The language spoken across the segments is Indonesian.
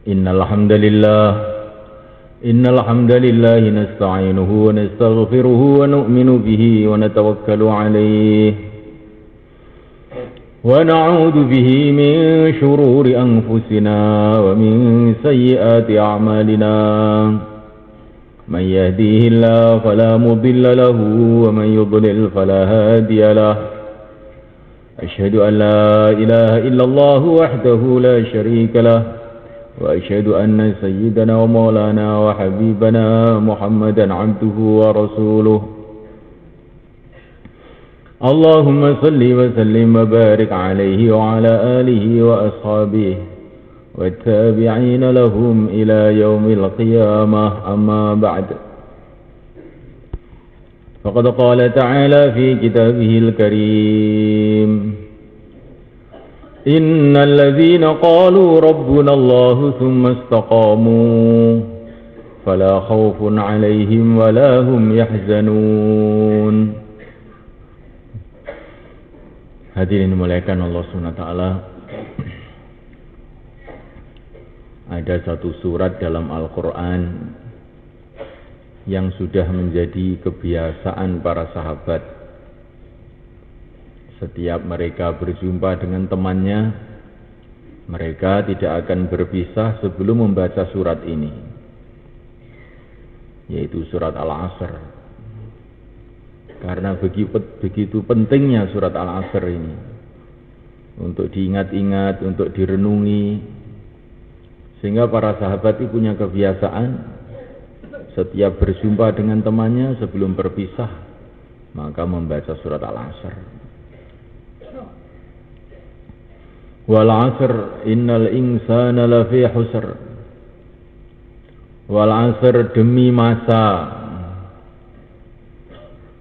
Innal hamdalillah nasta'inuhu wa nastaghfiruhu wa nu'minu bihi wa natawakkalu alayhi wa na'udzu bihi min shururi anfusina wa min sayyiati a'malina. Man yahdihillahu fala mudilla lahu wa man yudlil fala hadiya lahu. Asyhadu an la ilaha illallah wahdahu la syarika lahu. وأشهد أن سيدنا ومولانا وحبيبنا محمدا عبده ورسوله. اللهم صل وسلم وبارك عليه وعلى آله وأصحابه والتابعين لهم إلى يوم القيامة. أما بعد، فقد قال تعالى في كتابه الكريم: إن الذين قالوا ربنا الله ثم استقاموا فلا خوف عليهم ولا هم يحزنون. Hadirin dimuliakan Allah SWT, ada satu surat dalam Al-Quran yang sudah menjadi kebiasaan para sahabat. Setiap mereka berjumpa dengan temannya, mereka tidak akan berpisah sebelum membaca surat ini, yaitu surat Al-Asr. Karena begitu pentingnya surat Al-Asr ini untuk diingat-ingat, untuk direnungi, sehingga para sahabat itu punya kebiasaan setiap berjumpa dengan temannya sebelum berpisah maka membaca surat Al-Asr. Wal 'asr innal insana lafi khusr. Wal 'asr, demi masa.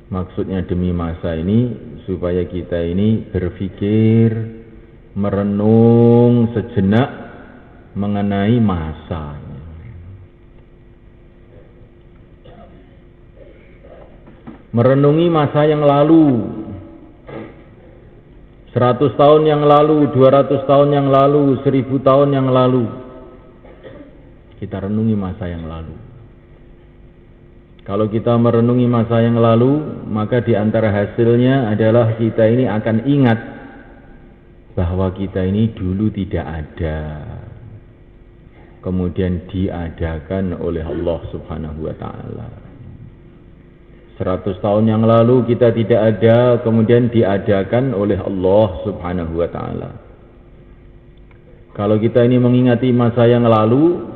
Maksudnya demi masa ini supaya kita ini berpikir, merenung sejenak mengenai masa. Merenungi masa yang lalu, 100 tahun yang lalu, 200 tahun yang lalu, 1000 tahun yang lalu. Kita renungi masa yang lalu. Kalau kita merenungi masa yang lalu, maka di antara hasilnya adalah kita ini akan ingat bahwa kita ini dulu tidak ada, kemudian diadakan oleh Allah Subhanahu wa Ta'ala. 100 tahun yang lalu kita tidak ada, kemudian diadakan oleh Allah Subhanahu wa Ta'ala. Kalau kita ini mengingati masa yang lalu,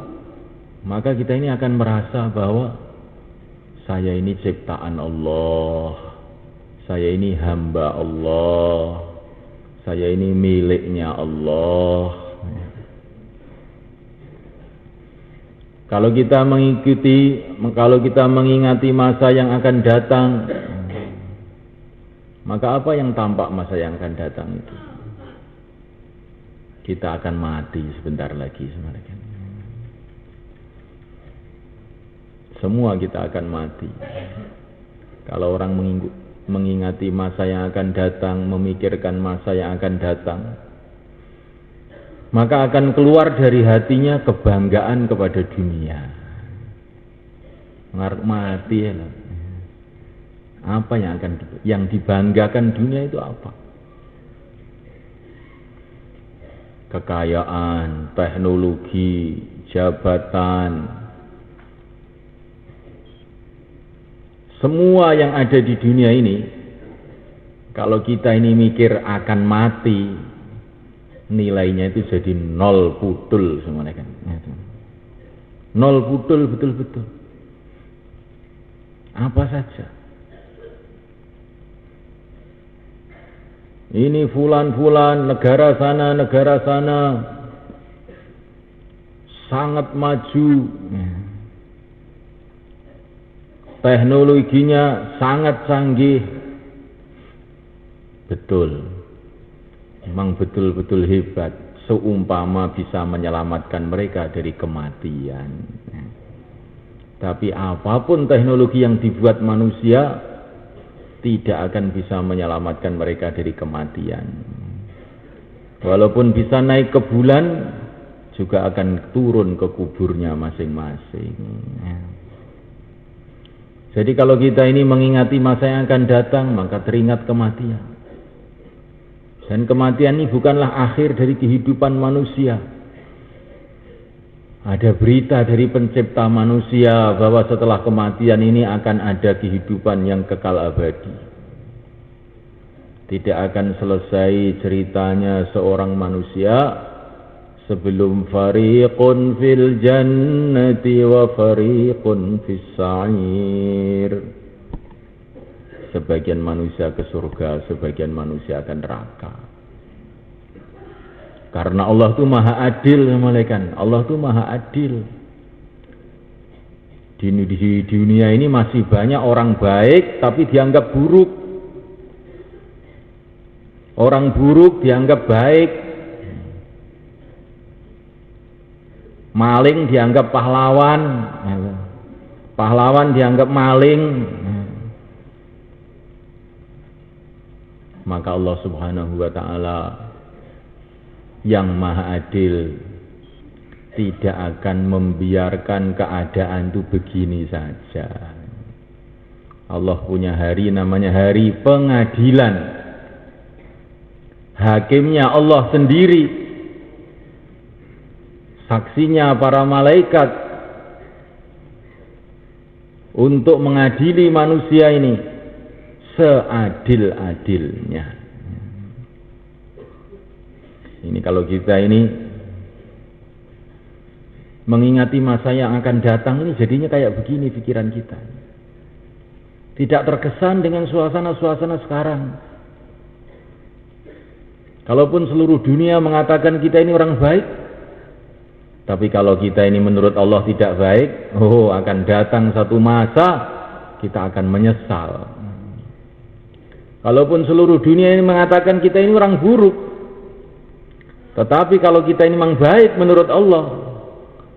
maka kita ini akan merasa bahwa saya ini ciptaan Allah, saya ini hamba Allah, saya ini miliknya Allah. Kalau kita mengingati masa yang akan datang, maka apa yang tampak masa yang akan datang itu? Kita akan mati sebentar lagi, sebenarnya. Semua kita akan mati. Kalau orang mengingati masa yang akan datang, memikirkan masa yang akan datang, maka akan keluar dari hatinya kebanggaan kepada dunia. Ngarep mati ya. Apa yang dibanggakan dunia itu apa? Kekayaan, teknologi, jabatan, semua yang ada di dunia ini, kalau kita ini mikir akan mati, nilainya itu jadi nol putul semuanya kan. Nol putul betul-betul. Apa saja. Ini fulan-fulan, negara sana sangat maju. Teknologinya sangat canggih. Betul. Memang betul-betul hebat, seumpama bisa menyelamatkan mereka dari kematian. Tapi apapun teknologi yang dibuat manusia tidak akan bisa menyelamatkan mereka dari kematian. Walaupun bisa naik ke bulan, juga akan turun ke kuburnya masing-masing. Jadi kalau kita ini mengingati masa yang akan datang, maka teringat kematian. Dan kematian ini bukanlah akhir dari kehidupan manusia. Ada berita dari pencipta manusia bahwa setelah kematian ini akan ada kehidupan yang kekal abadi. Tidak akan selesai ceritanya seorang manusia sebelum fariqun fil jannati wa fariqun fis sa'ir. Sebagian manusia ke surga, sebagian manusia akan neraka. Karena Allah itu maha adil, malaikat. Allah itu maha adil. Di dunia ini masih banyak orang baik tapi dianggap buruk. Orang buruk dianggap baik. Maling dianggap pahlawan. Pahlawan dianggap maling. Maka Allah Subhanahu wa ta'ala yang maha adil tidak akan membiarkan keadaan itu begini saja. Allah punya hari namanya hari pengadilan. Hakimnya Allah sendiri, saksinya para malaikat untuk mengadili manusia ini seadil-adilnya. Ini kalau kita ini mengingati masa yang akan datang ini jadinya kayak begini pikiran kita. Tidak terkesan dengan suasana-suasana sekarang. Kalaupun seluruh dunia mengatakan kita ini orang baik, tapi kalau kita ini menurut Allah tidak baik, akan datang satu masa kita akan menyesal. Kalaupun seluruh dunia ini mengatakan kita ini orang buruk, tetapi kalau kita ini memang baik menurut Allah,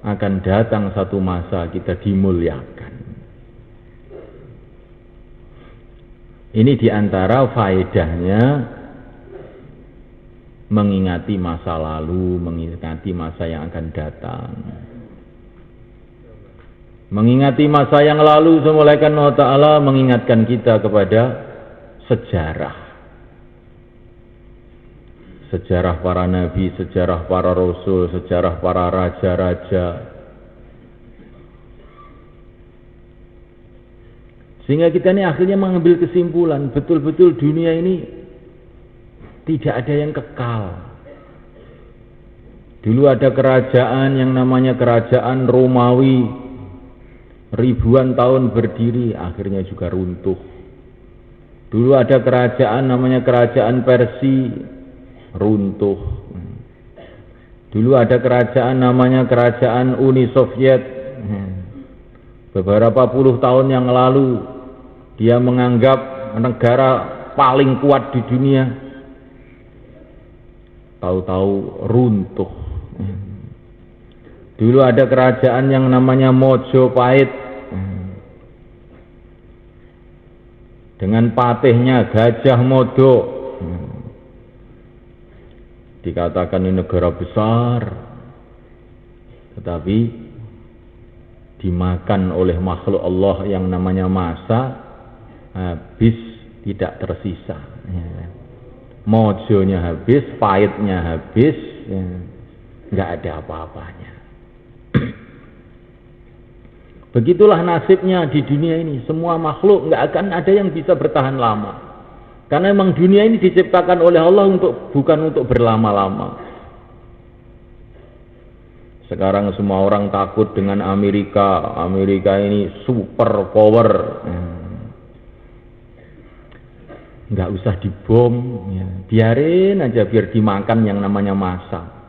akan datang satu masa kita dimuliakan. Ini diantara faedahnya mengingati masa lalu, mengingati masa yang akan datang. Mengingati masa yang lalu, semulaikan Allah Ta'ala mengingatkan kita kepada sejarah. Sejarah para nabi, sejarah para rasul, sejarah para raja-raja. Sehingga kita ini akhirnya mengambil kesimpulan, betul-betul dunia ini tidak ada yang kekal. Dulu ada kerajaan yang namanya kerajaan Romawi, ribuan tahun berdiri, akhirnya juga runtuh. Dulu ada kerajaan namanya kerajaan Persia, runtuh. Dulu ada kerajaan namanya kerajaan Uni Soviet. Beberapa puluh tahun yang lalu dia menganggap negara paling kuat di dunia. Tahu-tahu runtuh. Dulu ada kerajaan yang namanya Mojopahit dengan patihnya Gajah Mada. Dikatakan ini negara besar, tetapi dimakan oleh makhluk Allah yang namanya masa, habis tidak tersisa. Mojonya habis, pahitnya habis, nggak ada apa-apanya. Begitulah nasibnya di dunia ini. Semua makhluk nggak akan ada yang bisa bertahan lama. Karena memang dunia ini diciptakan oleh Allah bukan untuk berlama-lama. Sekarang semua orang takut dengan Amerika. Amerika ini super power. Nggak usah dibom, ya. Biarin aja biar dimakan yang namanya massa.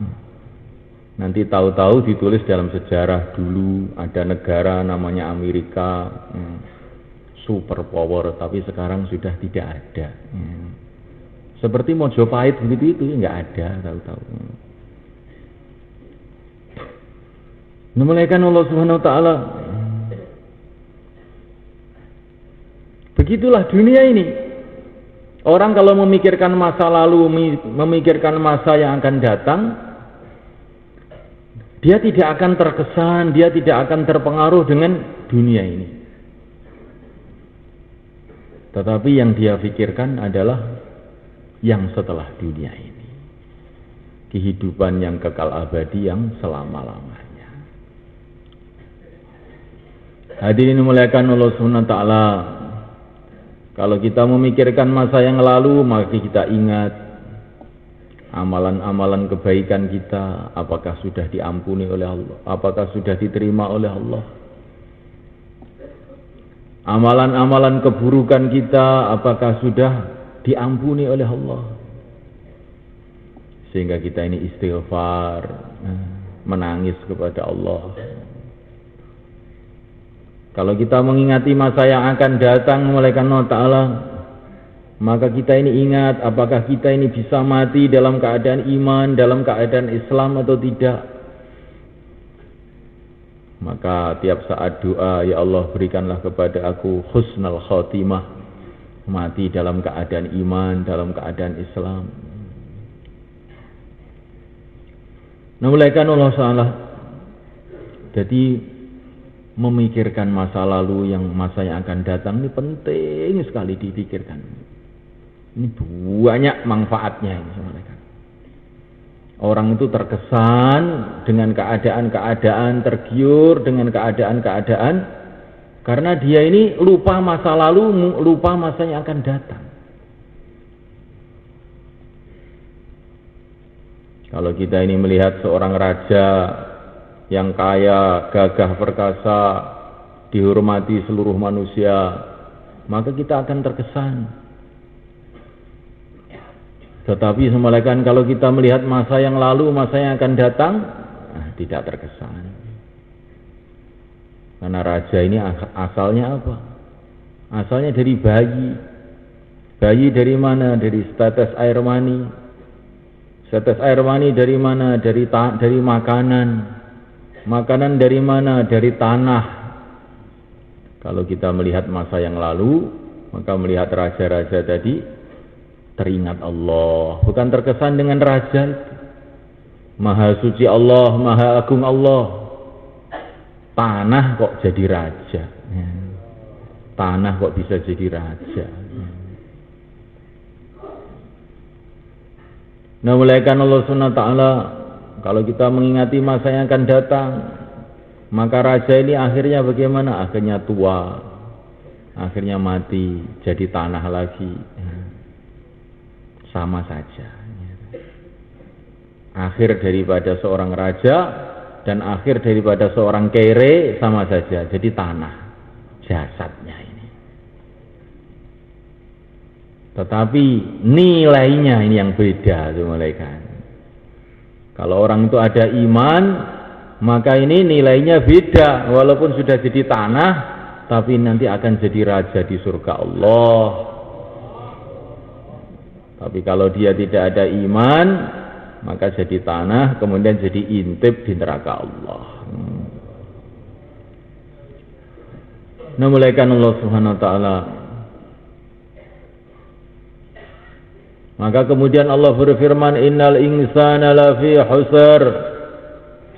Nanti tahu-tahu ditulis dalam sejarah dulu ada negara namanya Amerika, super power, tapi sekarang sudah tidak ada. Seperti Mojopahit begitu itu nggak ada, tahu-tahu. Memuliakan Allah Subhanahu Wa Taala. Begitulah dunia ini. Orang kalau memikirkan masa lalu, memikirkan masa yang akan datang, dia tidak akan terkesan, dia tidak akan terpengaruh dengan dunia ini. Tetapi yang dia pikirkan adalah yang setelah dunia ini, kehidupan yang kekal abadi yang selama-lamanya. Hadirin dimuliakan Allah Subhanahu wa taala, kalau kita memikirkan masa yang lalu, maka kita ingat amalan-amalan kebaikan kita, apakah sudah diampuni oleh Allah, apakah sudah diterima oleh Allah. Amalan-amalan keburukan kita, apakah sudah diampuni oleh Allah. Sehingga kita ini istighfar, menangis kepada Allah. Kalau kita mengingati masa yang akan datang mulai Allah Ta'ala, maka kita ini ingat apakah kita ini bisa mati dalam keadaan iman, dalam keadaan Islam atau tidak. Maka tiap saat doa, ya Allah berikanlah kepada aku husnul khotimah, mati dalam keadaan iman, dalam keadaan Islam. Nah, mulaikan Allah Ta'ala. Jadi memikirkan masa lalu, masa yang akan datang ini penting sekali dipikirkan. Ini banyak manfaatnya ini sebenarnya. Orang itu terkesan dengan keadaan-keadaan, tergiur dengan keadaan-keadaan, karena dia ini lupa masa lalu, lupa masa yang akan datang. Kalau kita ini melihat seorang raja yang kaya, gagah perkasa, dihormati seluruh manusia, maka kita akan terkesan. Tetapi semalaikan kalau kita melihat masa yang lalu, masa yang akan datang, tidak terkesan. Karena raja ini asalnya apa? Asalnya dari bayi. Bayi dari mana? Dari setetes air mani. Setetes air mani dari mana? Dari makanan. Makanan dari mana? Dari tanah. Kalau kita melihat masa yang lalu, maka melihat raja-raja tadi, teringat Allah, bukan terkesan dengan raja itu. Maha suci Allah, maha agung Allah. Tanah kok jadi raja? Tanah kok bisa jadi raja? Nah, mulaikan Allah Subhanahu wa taala, kalau kita mengingati masa yang akan datang, maka raja ini akhirnya bagaimana? Akhirnya tua, akhirnya mati, jadi tanah lagi. Sama saja. Akhir daripada seorang raja dan akhir daripada seorang kere sama saja, jadi tanah jasadnya ini. Tetapi nilainya ini yang beda, malaikat. Kalau orang itu ada iman, maka ini nilainya beda, walaupun sudah jadi tanah, tapi nanti akan jadi raja di surga Allah. Tapi kalau dia tidak ada iman, maka jadi tanah, kemudian jadi intip di neraka Allah. Nah, mulaikan Allah Subhanahu wa taala. Maka kemudian Allah berfirman, innal insana lafi khusr.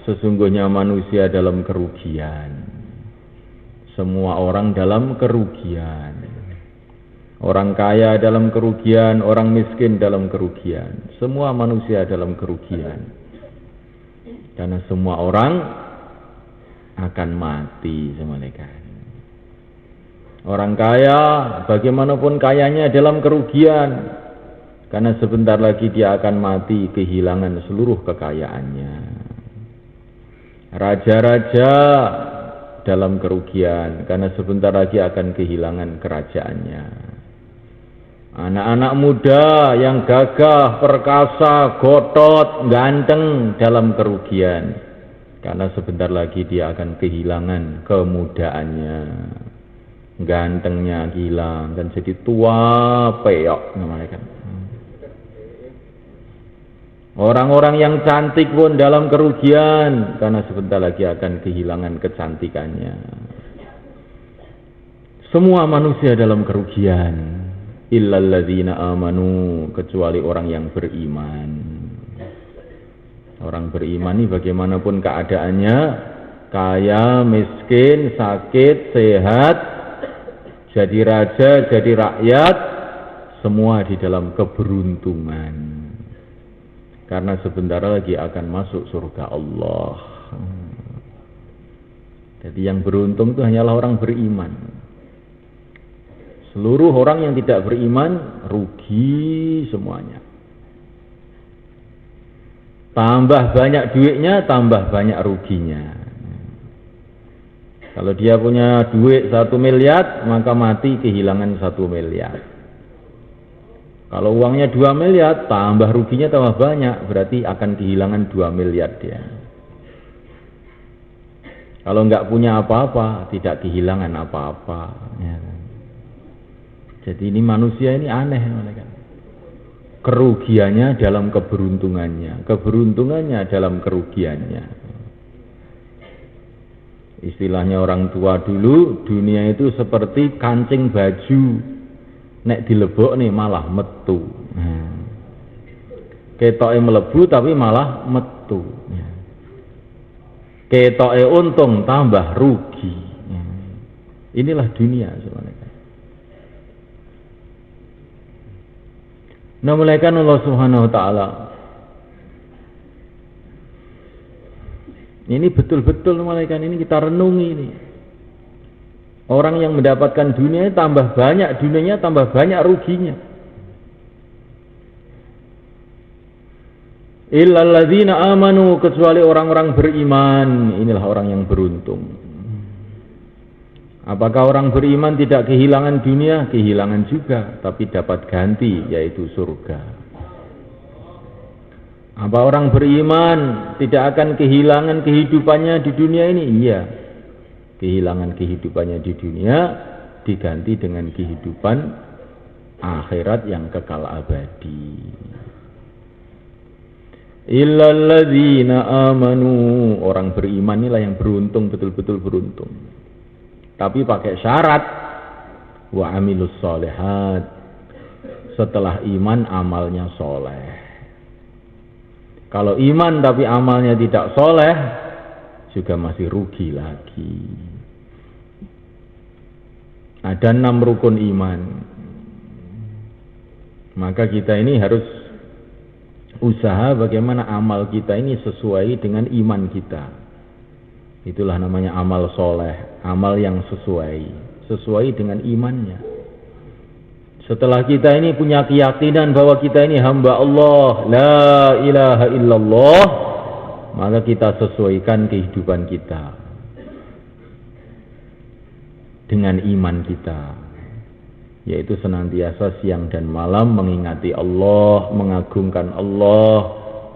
Sesungguhnya manusia dalam kerugian. Semua orang dalam kerugian. Orang kaya dalam kerugian, orang miskin dalam kerugian. Semua manusia dalam kerugian. Karena semua orang akan mati semalaikat. Orang kaya, bagaimanapun kayanya dalam kerugian. Karena sebentar lagi dia akan mati, kehilangan seluruh kekayaannya. Raja-raja dalam kerugian, karena sebentar lagi akan kehilangan kerajaannya. Anak-anak muda yang gagah, perkasa, gotot, ganteng dalam kerugian. Karena sebentar lagi dia akan kehilangan kemudaannya. Gantengnya hilang dan jadi tua peyok namanya kan. Orang-orang yang cantik pun dalam kerugian karena sebentar lagi akan kehilangan kecantikannya. Semua manusia dalam kerugian. Illalladzina amanu, kecuali orang yang beriman. Orang beriman ini bagaimanapun keadaannya, kaya, miskin, sakit, sehat, jadi raja, jadi rakyat, semua di dalam keberuntungan. Karena sebentar lagi akan masuk surga Allah. Jadi yang beruntung itu hanyalah orang beriman. Seluruh orang yang tidak beriman rugi semuanya. Tambah banyak duitnya, tambah banyak ruginya. Kalau dia punya duit 1 miliar, maka mati kehilangan 1 miliar. Kalau uangnya 2 miliar, tambah ruginya tambah banyak, berarti akan kehilangan 2 miliar dia. Kalau nggak punya apa-apa, tidak kehilangan apa-apa. Ya. Jadi ini manusia ini aneh, kan? Kerugiannya dalam keberuntungannya, keberuntungannya dalam kerugiannya. Istilahnya orang tua dulu, dunia itu seperti kancing baju, nek dilebok nih malah metu. Ketoke melebu tapi malah metu. Ketoke untung tambah rugi. Inilah dunia sebenarnya. Nah, malaikat Allah Subhanahu wa taala. Ini betul-betul malaikat ini kita renungi ini. Orang yang mendapatkan dunia tambah banyak dunianya, tambah banyak ruginya. Illal ladzina amanu, kecuali orang-orang beriman, inilah orang yang beruntung. Apakah orang beriman tidak kehilangan dunia? Kehilangan juga, tapi dapat ganti, yaitu surga. Apa orang beriman tidak akan kehilangan kehidupannya di dunia ini? Iya. Kehilangan kehidupannya di dunia diganti dengan kehidupan akhirat yang kekal abadi. Illal ladzina amanu, orang beriman inilah yang beruntung, betul-betul beruntung. Tapi pakai syarat, wa amilus sholihat, setelah iman amalnya soleh. Kalau iman tapi amalnya tidak soleh, juga masih rugi lagi. Ada 6 rukun iman. Maka kita ini harus usaha bagaimana amal kita ini sesuai dengan iman kita. Itulah namanya amal soleh, amal yang sesuai dengan imannya. Setelah kita ini punya keyakinan bahwa kita ini hamba Allah, la ilaha illallah, maka kita sesuaikan kehidupan kita dengan iman kita, yaitu senantiasa siang dan malam mengingati Allah, mengagungkan Allah,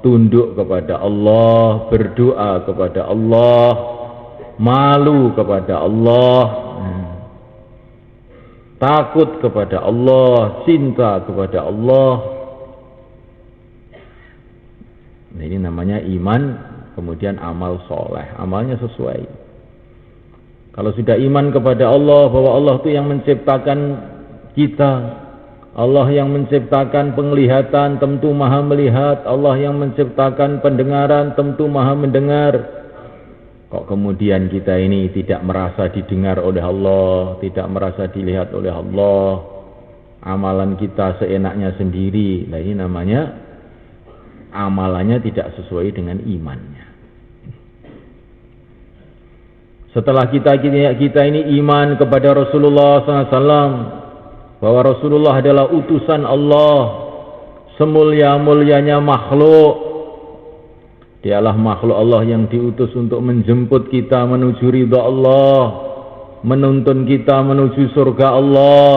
tunduk kepada Allah, berdoa kepada Allah, malu kepada Allah, takut kepada Allah, cinta kepada Allah. Nah, ini namanya iman, kemudian amal soleh, amalnya sesuai. Kalau sudah iman kepada Allah, bahwa Allah itu yang menciptakan kita, Allah yang menciptakan penglihatan, tentu maha melihat, Allah yang menciptakan pendengaran, tentu maha mendengar. Kok kemudian kita ini tidak merasa didengar oleh Allah, tidak merasa dilihat oleh Allah, amalan kita seenaknya sendiri. Nah, ini namanya amalannya tidak sesuai dengan imannya. Setelah kita ini iman kepada Rasulullah SAW, bahwa Rasulullah adalah utusan Allah, semulia-mulianya makhluk. Dialah makhluk Allah yang diutus untuk menjemput kita menuju ridha Allah, menuntun kita menuju surga Allah.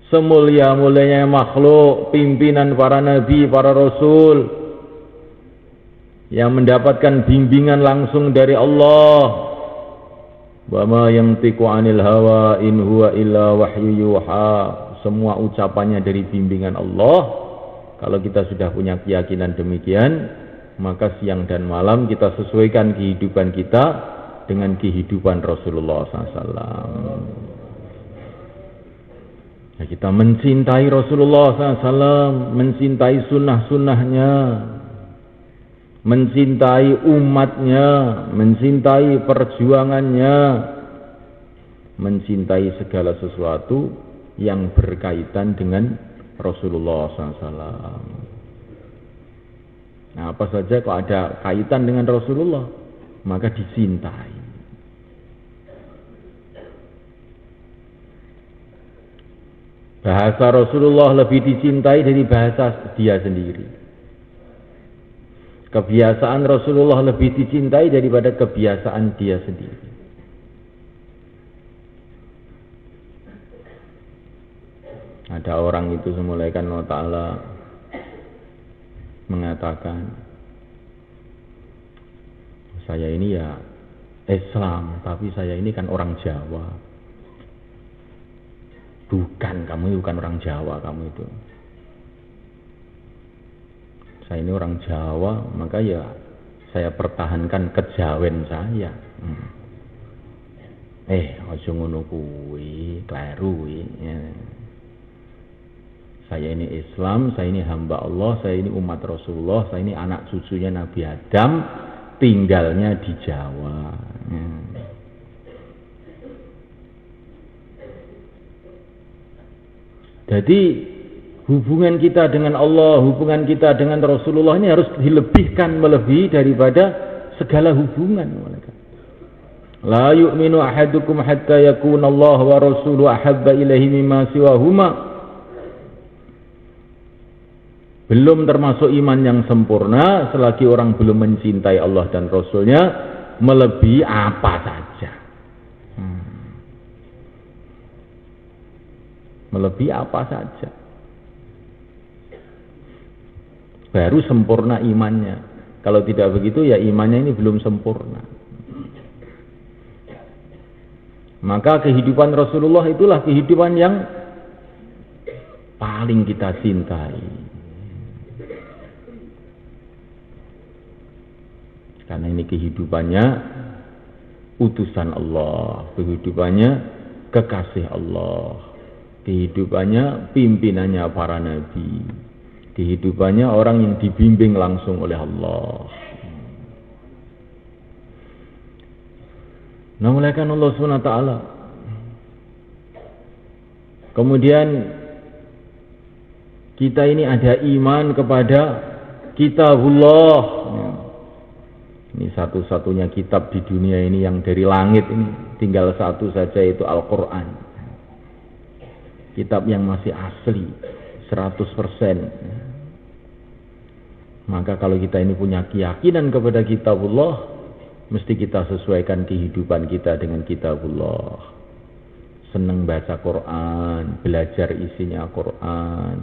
Semulia-mulianya makhluk, pimpinan para nabi, para rasul, yang mendapatkan bimbingan langsung dari Allah. Wa ma yantiqu 'anil hawa in huwa illa wahyu yuha. Semua ucapannya dari bimbingan Allah. Kalau kita sudah punya keyakinan demikian, maka siang dan malam kita sesuaikan kehidupan kita dengan kehidupan Rasulullah SAW. Nah, kita mencintai Rasulullah SAW, mencintai sunnah-sunnahnya, mencintai umatnya, mencintai perjuangannya, mencintai segala sesuatu yang berkaitan dengan Rasulullah SAW. Nah, apa saja kalau ada kaitan dengan Rasulullah, maka dicintai. Bahasa Rasulullah lebih dicintai dari bahasa dia sendiri. Kebiasaan Rasulullah lebih dicintai daripada kebiasaan dia sendiri. Ada orang itu semulaikan Allah Ta'ala mengatakan, saya ini ya Islam, tapi saya ini kan orang Jawa. Bukan, kamu bukan orang Jawa, kamu itu. Saya ini orang Jawa, maka ya saya pertahankan kejawen saya. Aja ngono kuwi, kleru kuwi. Saya ini Islam, saya ini hamba Allah, saya ini umat Rasulullah, saya ini anak cucunya Nabi Adam, tinggalnya di Jawa. Jadi hubungan kita dengan Allah, hubungan kita dengan Rasulullah ini harus dilebihkan melebihi daripada segala hubungan. La yu'minu ahadukum hatta yakuna Allah wa rasuluhu ahabba ilaihi mimma siwahuma. Belum termasuk iman yang sempurna selagi orang belum mencintai Allah dan Rasulnya melebihi apa saja. Melebihi apa saja. Baru sempurna imannya. Kalau tidak begitu ya imannya ini belum sempurna. Maka kehidupan Rasulullah itulah kehidupan yang paling kita cintai. Karena ini kehidupannya utusan Allah, kehidupannya kekasih Allah. Kehidupannya pimpinannya para nabi, kehidupannya orang yang dibimbing langsung oleh Allah. Nah, muliakan Allah SWT. Kemudian kita ini ada iman kepada kitabullah. Ini satu-satunya kitab di dunia ini yang dari langit ini, tinggal satu saja, yaitu Al-Quran. Kitab yang masih asli 100%. Maka kalau kita ini punya keyakinan kepada kitabullah, mesti kita sesuaikan kehidupan kita dengan kitabullah. Senang baca Quran, belajar isinya Quran.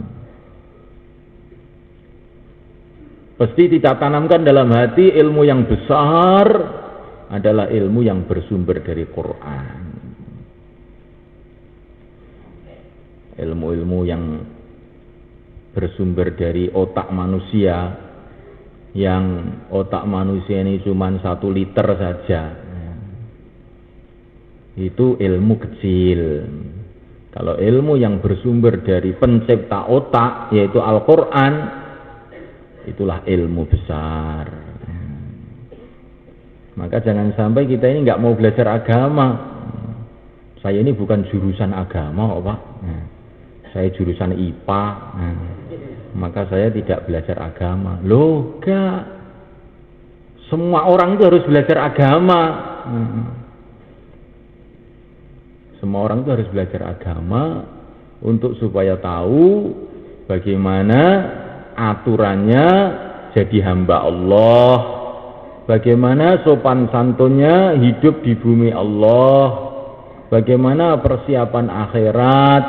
Pasti kita tanamkan dalam hati ilmu yang besar adalah ilmu yang bersumber dari Quran. Ilmu-ilmu yang bersumber dari otak manusia, yang otak manusia ini cuma 1 liter saja, itu ilmu kecil. Kalau ilmu yang bersumber dari pencipta otak, yaitu Al-Quran, itulah ilmu besar. Maka jangan sampai kita ini nggak mau belajar agama. Saya ini bukan jurusan agama, Pak. Saya jurusan IPA, maka saya tidak belajar agama. Loh, enggak. Semua orang itu harus belajar agama. Semua orang itu harus belajar agama untuk supaya tahu bagaimana aturannya jadi hamba Allah, bagaimana sopan santunnya hidup di bumi Allah, bagaimana persiapan akhirat.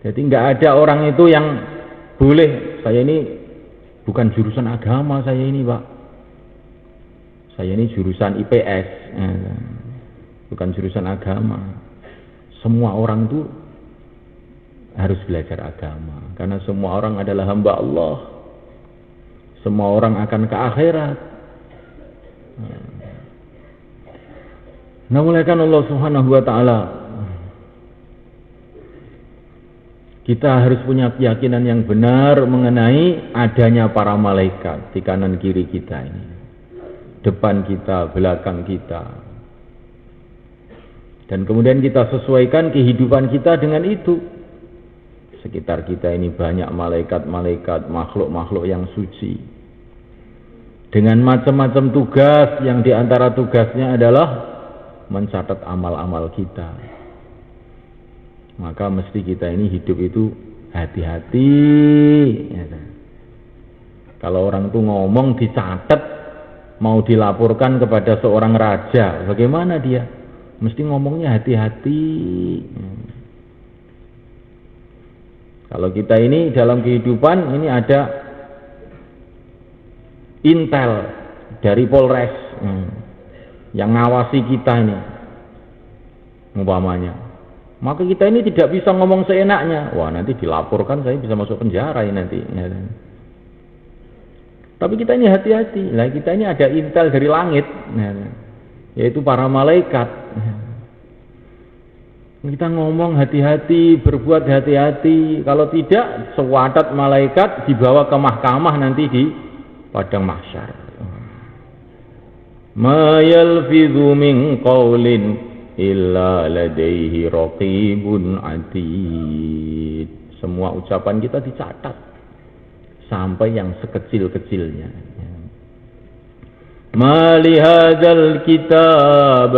Jadi nggak ada orang itu yang boleh, saya ini bukan jurusan agama, saya ini Pak, saya ini jurusan IPS, bukan jurusan agama. Semua orang itu harus belajar agama, karena semua orang adalah hamba Allah, semua orang akan ke akhirat. Nah, muliakan Allah Subhanahu wa Ta'ala. Kita harus punya keyakinan yang benar mengenai adanya para malaikat di kanan kiri kita ini. Depan kita, belakang kita. Dan kemudian kita sesuaikan kehidupan kita dengan itu. Sekitar kita ini banyak malaikat-malaikat, makhluk-makhluk yang suci. Dengan macam-macam tugas yang diantara tugasnya adalah mencatat amal-amal kita. Maka mesti kita ini hidup itu hati-hati. Kalau orang tuh ngomong dicatat, mau dilaporkan kepada seorang raja, bagaimana dia? Mesti ngomongnya hati-hati. Kalau kita ini dalam kehidupan ini ada intel dari Polres yang ngawasi kita ini, umpamanya. Maka kita ini tidak bisa ngomong seenaknya. Wah, nanti dilaporkan saya bisa masuk penjara ini nanti. Tapi kita ini hati-hati. Lah kita ini ada intel dari langit, yaitu para malaikat. Kita ngomong hati-hati, berbuat hati-hati. Kalau tidak, sewadat malaikat dibawa ke mahkamah nanti di padang mahsyar. Ma yalfidhu min qawlin illa ladaihi raqibun atid. Semua ucapan kita dicatat sampai yang sekecil-kecilnya. Ma li hadzal kitab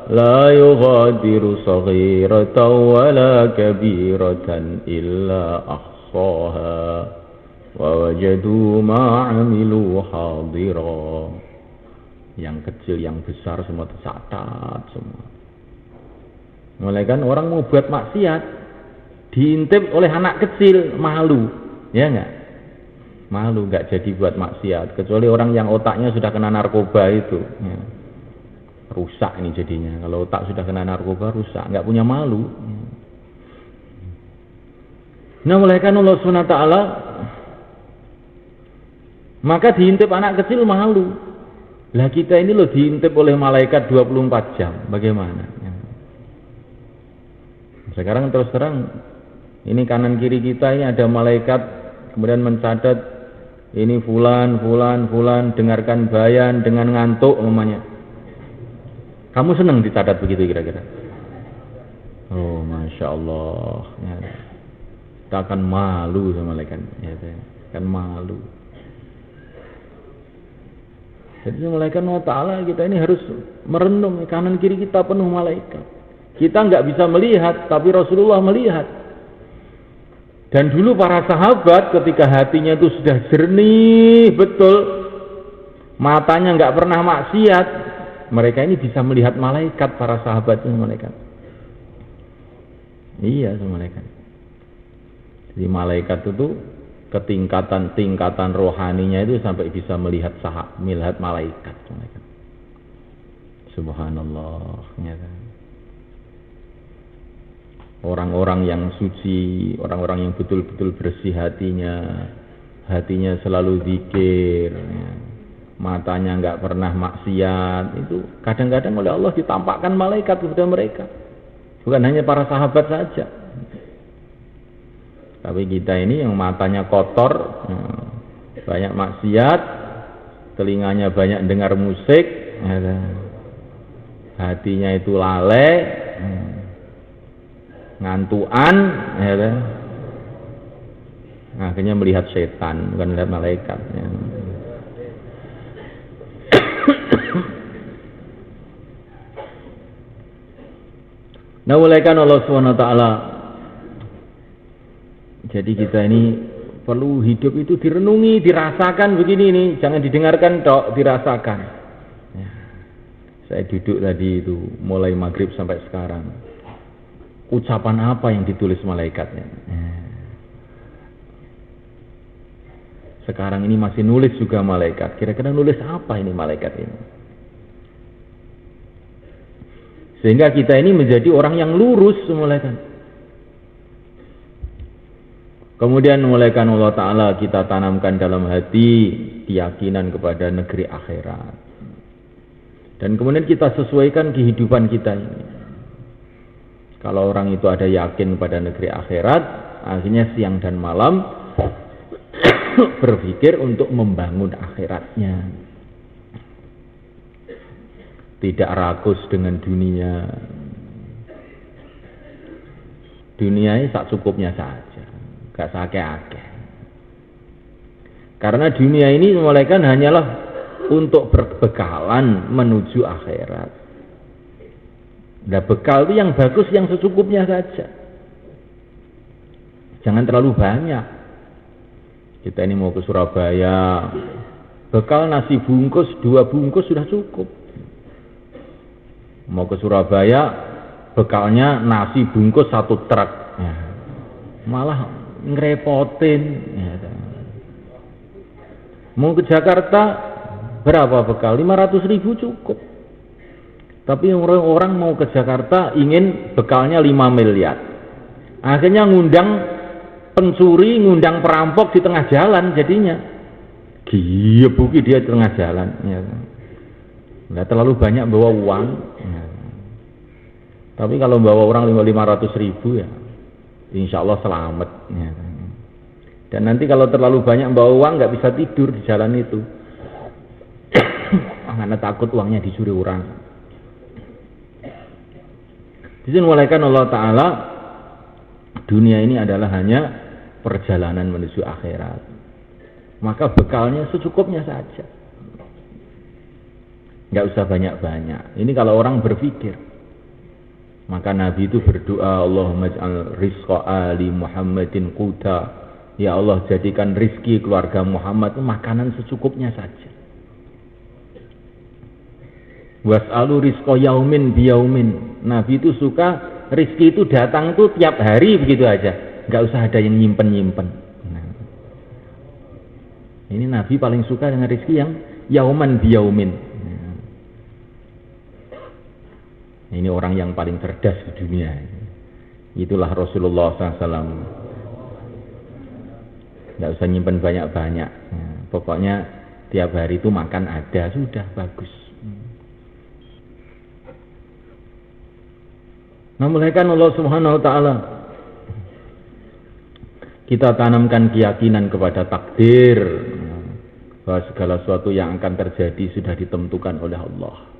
la yughadiru saghiratan wala kabiratan illa ahsaha wa wajadu ma 'amilu hadira. Yang kecil yang besar semua tercatat semua. Mulai kan orang mau buat maksiat diintip oleh anak kecil, malu, ya enggak? Malu enggak jadi buat maksiat, kecuali orang yang otaknya sudah kena narkoba itu, ya. Rusak ini jadinya. Kalau otak sudah kena narkoba rusak, enggak punya malu. Nah, mulai kan Allah SWT, maka diintip anak kecil malu. Lah kita ini loh diintip oleh malaikat 24 jam, bagaimana? Sekarang terus terang, ini kanan kiri kita ini ada malaikat, kemudian mencatat ini fulan, dengarkan bayan dengan ngantuk umpamanya. Kamu senang dicatat begitu kira-kira? Oh, masya Allah. Ya. Kita akan malu sama malaikat, ya, akan malu. Jadi malaikat Allah Ta'ala kita ini harus merenung, kanan kiri kita penuh malaikat. Kita nggak bisa melihat, tapi Rasulullah melihat. Dan dulu para sahabat ketika hatinya itu sudah jernih betul, matanya nggak pernah maksiat, mereka ini bisa melihat malaikat, para sahabat itu malaikat. Iya, malaikat. Jadi malaikat itu ketingkatan rohaninya itu sampai bisa melihat malaikat. Subhanallah. Ya. Orang-orang yang suci, orang-orang yang betul-betul bersih hatinya selalu zikir, ya. Matanya enggak pernah maksiat, itu kadang-kadang oleh Allah ditampakkan malaikat kepada mereka. Bukan hanya para sahabat saja. Tapi kita ini yang matanya kotor, ya, banyak maksiat, telinganya banyak dengar musik, ya, hatinya itu lalai, ngantuan, ya, akhirnya melihat setan, bukan melihat malaikat. Ya. Nah, mulaikan Allah SWT. Jadi kita ini perlu hidup itu direnungi, dirasakan begini nih, jangan didengarkan tok, dirasakan. Ya. Saya duduk tadi itu mulai maghrib sampai sekarang. Ucapan apa yang ditulis malaikatnya? Sekarang ini masih nulis juga malaikat. Kira-kira nulis apa ini malaikat ini? Sehingga kita ini menjadi orang yang lurus malaikat. Kemudian mulaikan Allah Ta'ala kita tanamkan dalam hati keyakinan kepada negeri akhirat. Dan kemudian kita sesuaikan kehidupan kita ini. Kalau orang itu ada yakin pada negeri akhirat, Akhirnya siang dan malam berpikir untuk membangun akhiratnya. Tidak rakus dengan dunia. Dunia ini sak cukupnya saja, gak sakeh-akeh. Karena dunia ini mulaikan hanyalah untuk berbekalan menuju akhirat. Nah, bekal itu yang bagus, yang secukupnya saja. Jangan terlalu banyak. Kita ini mau ke Surabaya, bekal nasi bungkus 2 bungkus sudah cukup. Mau ke Surabaya, bekalnya nasi bungkus 1 truk, ya, malah ngerepotin. Ya. Mau ke Jakarta berapa bekal? 500.000 cukup. Tapi orang mau ke Jakarta ingin bekalnya 5 miliar. Akhirnya ngundang pencuri, ngundang perampok di tengah jalan jadinya. Giyebuki dia di tengah jalan. Ya. Nggak terlalu banyak bawa uang. Ya. Tapi kalau bawa orang 500.000 ya, insya Allah selamat. Ya. Dan nanti kalau terlalu banyak bawa uang nggak bisa tidur di jalan itu, karena takut uangnya dicuri orang. Disimulkan Allah Ta'ala, dunia ini adalah hanya perjalanan menuju akhirat. Maka bekalnya secukupnya saja, nggak usah banyak-banyak. Ini kalau orang berpikir. Maka Nabi itu berdoa, Allahumma ij'al rizqa ali Muhammadin quta. Ya Allah, jadikan rizki keluarga Muhammad itu makanan secukupnya saja. Was'alu rizqa yaumin biyaumin. Nabi itu suka rizki itu datang tuh tiap hari begitu aja, nggak usah ada yang nyimpen-nyimpen. Nah, ini Nabi paling suka dengan rizki yang yauman biyaumin. Ini orang yang paling cerdas di dunia. Itulah Rasulullah SAW. Nggak usah nyimpen banyak-banyak. Pokoknya tiap hari itu makan ada, sudah bagus. Nah, mulaikan Allah Subhanahu Wa Taala, kita tanamkan keyakinan kepada takdir, bahwa segala sesuatu yang akan terjadi sudah ditentukan oleh Allah.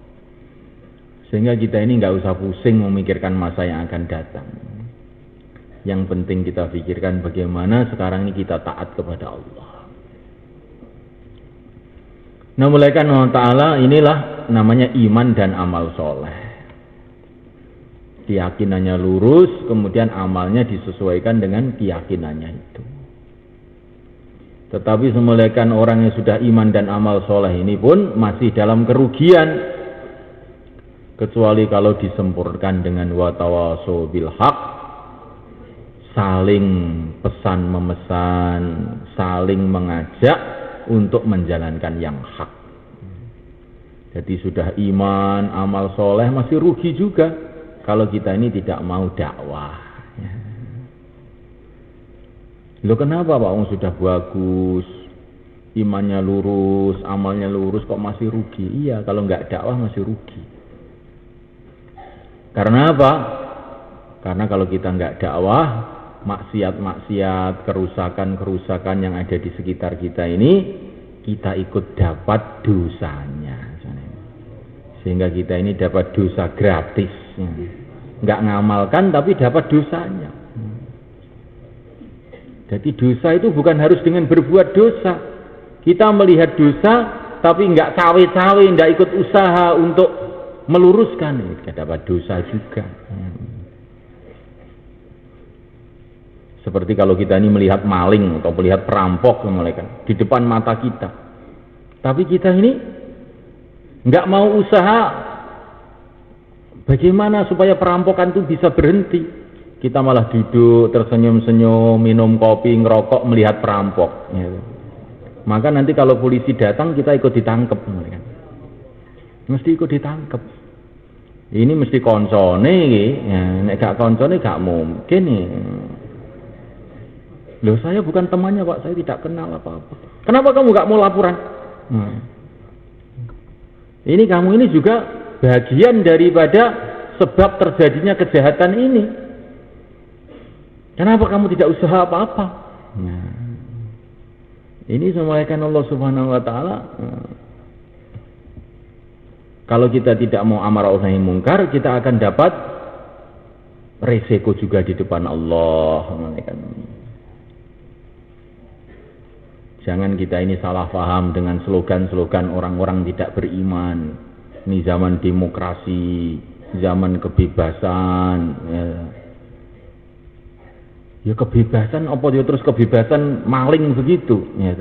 Sehingga kita ini nggak usah pusing memikirkan masa yang akan datang. Yang penting kita pikirkan bagaimana sekarang ini kita taat kepada Allah. Nah, mulaikan Allah Ta'ala, inilah namanya iman dan amal soleh. Keyakinannya lurus, kemudian amalnya disesuaikan dengan keyakinannya itu. Tetapi semulaikan orang yang sudah iman dan amal soleh ini pun masih dalam kerugian. Kecuali kalau disempurnakan dengan watawaso bil haq, saling pesan memesan, saling mengajak untuk menjalankan yang hak. Jadi sudah iman, amal soleh masih rugi juga kalau kita ini tidak mau dakwah. Loh, kenapa Pak? Om sudah bagus, imannya lurus, amalnya lurus, kok masih rugi? Iya, kalau nggak dakwah masih rugi. Karena apa? Karena kalau kita nggak dakwah, maksiat-maksiat, kerusakan-kerusakan yang ada di sekitar kita ini, kita ikut dapat dosanya. Sehingga kita ini dapat dosa gratis. Nggak ngamalkan tapi dapat dosanya. Jadi dosa itu bukan harus dengan berbuat dosa. Kita melihat dosa tapi nggak cawe-cawe, nggak ikut usaha untuk meluruskan, kita dapat dosa juga. Seperti kalau kita ini melihat maling atau melihat perampok di depan mata kita, tapi kita ini nggak mau usaha bagaimana supaya perampokan itu bisa berhenti. Kita malah duduk tersenyum-senyum, minum kopi, ngerokok, melihat perampok. Maka nanti kalau polisi datang kita ikut ditangkap, mesti ikut ditangkap. Ini mesti koncone, nek gak koncone gak mungkin nih. Loh, saya bukan temannya Pak, saya tidak kenal apa-apa. Kenapa kamu gak mau laporan? Ini kamu ini juga bagian daripada sebab terjadinya kejahatan ini. Kenapa kamu tidak usaha apa-apa? Nah, ini sampaikan Allah Subhanahu wa taala. Kalau kita tidak mau amar ma'ruf nahi mungkar, kita akan dapat resiko juga di depan Allah. Jangan kita ini salah paham dengan slogan-slogan orang-orang tidak beriman. Ini zaman demokrasi, zaman kebebasan. Ya kebebasan apa dia terus kebebasan maling begitu, ya.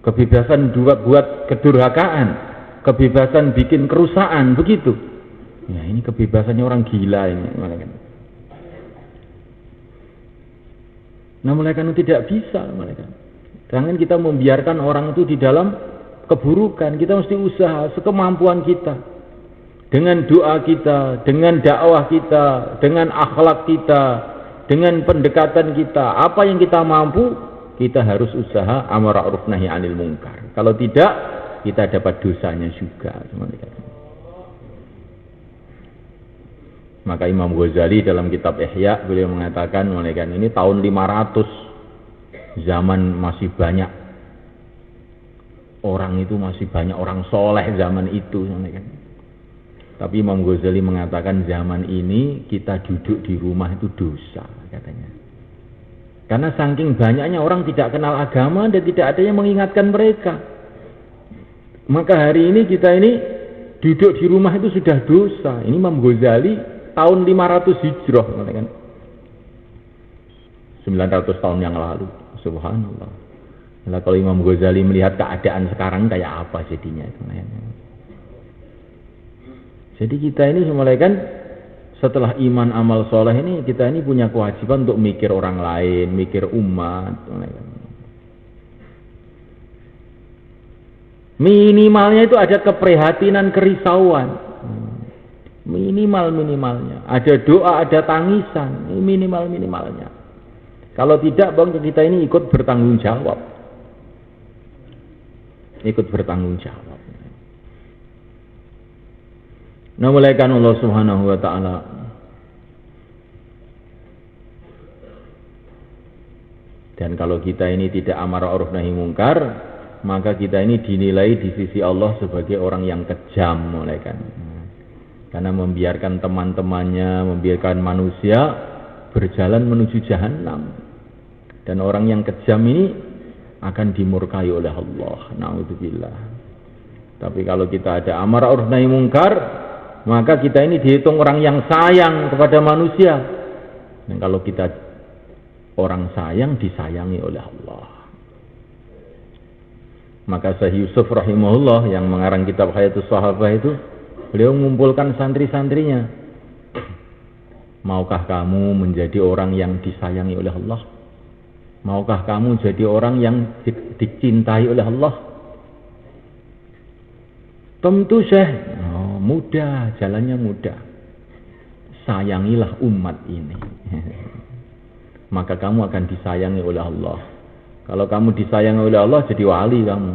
Kebebasan buat kedurhakaan, kebebasan bikin kerusakan begitu. Ya ini kebebasannya orang gila ini, malaikat. Nah malaikat itu tidak bisa, malaikat. Jangan kita membiarkan orang itu di dalam keburukan. Kita mesti usaha sekemampuan kita. Dengan doa kita, dengan dakwah kita, dengan akhlak kita, dengan pendekatan kita, apa yang kita mampu, kita harus usaha amar ma'ruf nahi 'anil munkar. Kalau tidak, kita dapat dosanya juga. Maka Imam Ghazali dalam kitab Ihya beliau mengatakan, ini tahun 500, zaman masih banyak orang itu, masih banyak orang soleh zaman itu. Tapi Imam Ghazali mengatakan zaman ini kita duduk di rumah itu dosa, katanya. Karena saking banyaknya orang tidak kenal agama dan tidak ada yang mengingatkan mereka. Maka hari ini kita ini duduk di rumah itu sudah dosa. Ini Imam Ghazali tahun 500 Hijrah, kan? 900 tahun yang lalu. Subhanallah. Nah, kalau Imam Ghazali melihat keadaan sekarang kayak apa jadinya itu. Jadi kita ini semulaikan setelah iman amal soleh ini, kita ini punya kewajiban untuk mikir orang lain, mikir umat. Minimalnya itu ada keprihatinan, kerisauan. Minimalnya. Ada doa, ada tangisan. Ini minimalnya. Kalau tidak, bang, kita ini ikut bertanggung jawab. Nah, mulaikan Allah Subhanahu wa taala dan kalau kita ini tidak amar ma'ruf nahi mungkar, maka kita ini dinilai di sisi Allah sebagai orang yang kejam, mulaikan. Karena membiarkan teman-temannya, membiarkan manusia berjalan menuju jahanam. Dan orang yang kejam ini akan dimurkai oleh Allah. Na'udzubillah. Tapi kalau kita ada amar ma'ruf nahi mungkar, maka kita ini dihitung orang yang sayang kepada manusia. Dan kalau kita orang sayang, disayangi oleh Allah. Maka Syekh Yusuf rahimahullah yang mengarang kitab Hayatus Sahabah itu, beliau mengumpulkan santri-santrinya. Maukah kamu menjadi orang yang disayangi oleh Allah? Maukah kamu jadi orang yang dicintai oleh Allah? Tentu Syekh. Mudah, jalannya mudah. Sayangilah umat ini. Maka kamu akan disayangi oleh Allah. Kalau kamu disayangi oleh Allah, jadi wali kamu.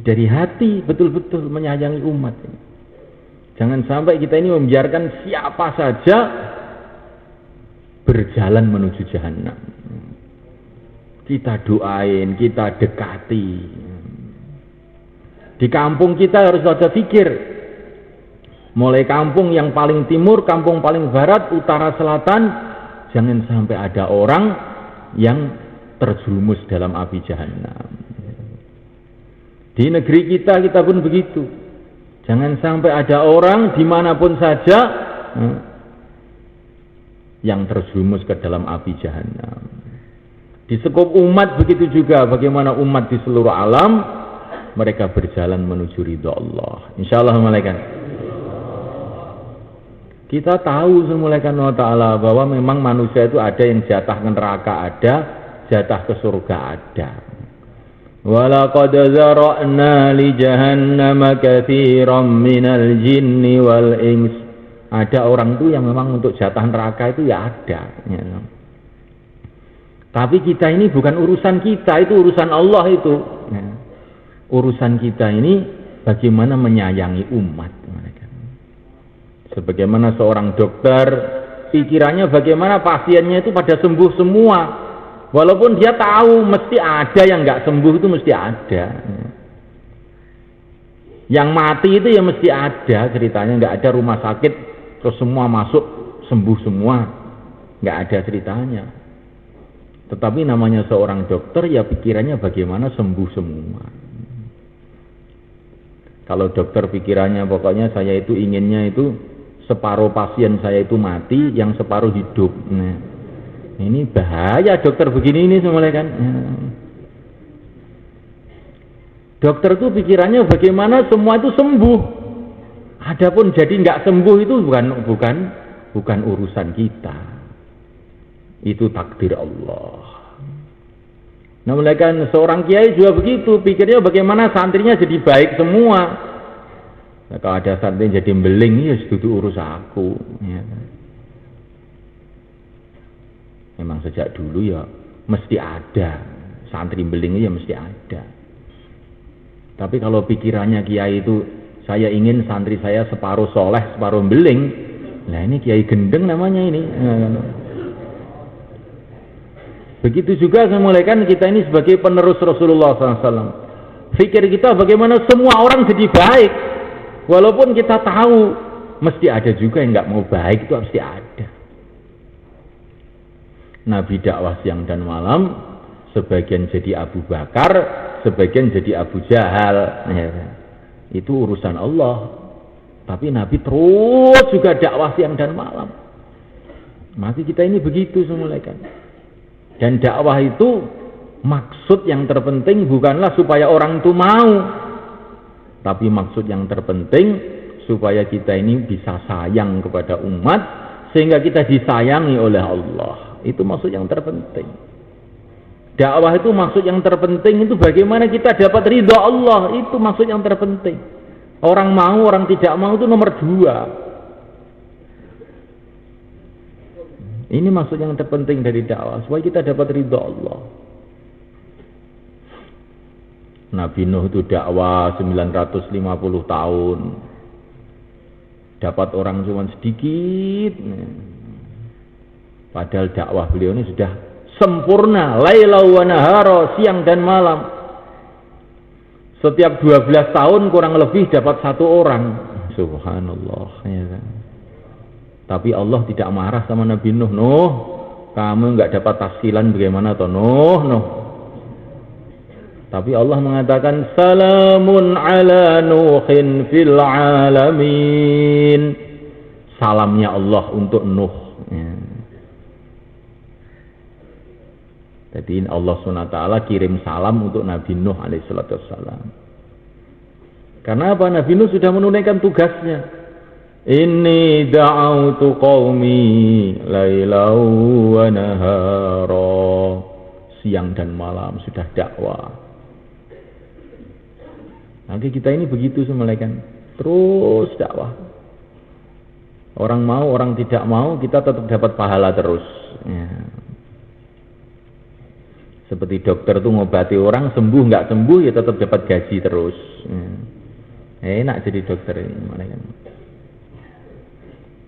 Dari hati betul-betul menyayangi umat ini. Jangan sampai kita ini membiarkan siapa saja berjalan menuju jahanam. Kita doain, kita dekati. Di kampung kita harus ada pikir. Mulai kampung yang paling timur, kampung paling barat, utara, selatan, jangan sampai ada orang yang terjerumus dalam api jahanam. Di negeri kita pun begitu. Jangan sampai ada orang dimanapun saja yang terjerumus ke dalam api jahanam. Di sekup umat begitu juga. Bagaimana umat di seluruh alam mereka berjalan menuju ridha Allah. Insyaallah malaikat. Kita tahu semulaikan Allah Ta'ala bahwa memang manusia itu ada yang jatah ke neraka ada, jatah ke surga ada. Walaqad zara'na li jahannama katsiran minal jinni wal ins. Ada orang itu yang memang untuk jatah neraka itu ya ada. Ya. Tapi kita ini bukan urusan kita, itu urusan Allah itu. Ya. Urusan kita ini bagaimana menyayangi umat. Sebagaimana seorang dokter, pikirannya bagaimana pasiennya itu pada sembuh semua. Walaupun dia tahu mesti ada yang nggak sembuh, itu mesti ada. Yang mati itu ya mesti ada ceritanya, nggak ada rumah sakit terus semua masuk sembuh semua, nggak ada ceritanya. Tetapi namanya seorang dokter ya pikirannya bagaimana sembuh semua. Kalau dokter pikirannya pokoknya saya itu inginnya itu separuh pasien saya itu mati, yang separuh hidup. Nah, ini bahaya dokter begini ini semuanya kan. Dokter itu pikirannya bagaimana semua itu sembuh. Adapun jadi nggak sembuh itu bukan urusan kita. Itu takdir Allah. Nah, mulai kan seorang kiai juga begitu, pikirnya bagaimana santrinya jadi baik semua. Nah, kalau ada santri jadi beling, ya itu urus aku. Ya. Memang sejak dulu ya mesti ada santri beling, ya mesti ada. Tapi kalau pikirannya kiai itu saya ingin santri saya separuh soleh, separuh beling, nah ini kiai gendeng namanya ini. Begitu juga memulaikan kita ini sebagai penerus Rasulullah SAW. Fikir kita bagaimana semua orang jadi baik. Walaupun kita tahu mesti ada juga yang nggak mau baik, itu pasti ada. Nabi dakwah siang dan malam, sebagian jadi Abu Bakar, sebagian jadi Abu Jahal. Itu urusan Allah. Tapi Nabi terus juga dakwah siang dan malam. Maka kita ini begitu semulaikan. Dan dakwah itu maksud yang terpenting bukanlah supaya orang itu mau, tapi maksud yang terpenting supaya kita ini bisa sayang kepada umat sehingga kita disayangi oleh Allah. Itu maksud yang terpenting. Dakwah itu maksud yang terpenting itu bagaimana kita dapat ridha Allah, itu maksud yang terpenting. Orang mau, orang tidak mau itu nomor 2. Ini maksud yang terpenting dari dakwah, supaya kita dapat ridha Allah. Nabi Nuh itu dakwah 950 tahun. Dapat orang cuma sedikit. Padahal dakwah beliau ini sudah sempurna, laila wa nahara, siang dan malam. Setiap 12 tahun kurang lebih dapat 1 orang. Subhanallah, ya kan? Tapi Allah tidak marah sama Nabi Nuh. Nuh, kamu nggak dapat tahsilan bagaimana toh Nuh? Tapi Allah mengatakan salamun ala Nuhin fil alamin. Salamnya Allah untuk Nuh. Ya. Jadi Allah SWT kirim salam untuk Nabi Nuh alaihissalam. Karena apa? Nabi Nuh sudah menunaikan tugasnya. Inni da'autu qaumi lailau wa nahara. Siang dan malam sudah dakwah. Nanti kita ini begitu semulaikan. Terus dakwah. Orang mau, orang tidak mau, kita tetap dapat pahala terus. Ya. Seperti dokter tuh ngobati orang, sembuh nggak sembuh ya tetap dapat gaji terus. Ya. Enak jadi dokter ini semulaikan.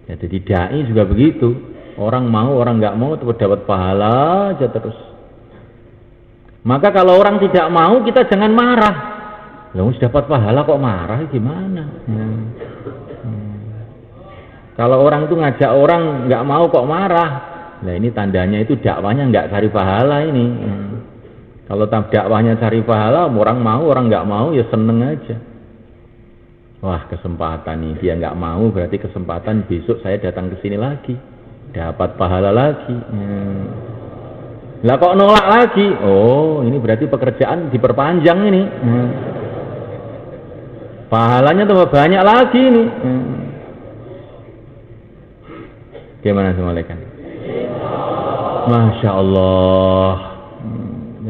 Ya, jadi dai juga begitu. Orang mau, orang nggak mau tetap dapat pahala aja terus. Maka kalau orang tidak mau kita jangan marah. Lalu dapat pahala kok marah gimana? Kalau orang itu ngajak orang nggak mau kok marah. Nah ini tandanya itu dakwanya nggak cari pahala ini. Kalau dakwanya cari pahala, orang mau, orang nggak mau ya seneng aja. Wah kesempatan nih, dia nggak mau berarti kesempatan besok saya datang ke sini lagi, dapat pahala lagi. Lah kok nolak lagi? Oh ini berarti pekerjaan diperpanjang ini. Pahalanya tambah banyak lagi nih. Gimana semalekan? Masya Allah.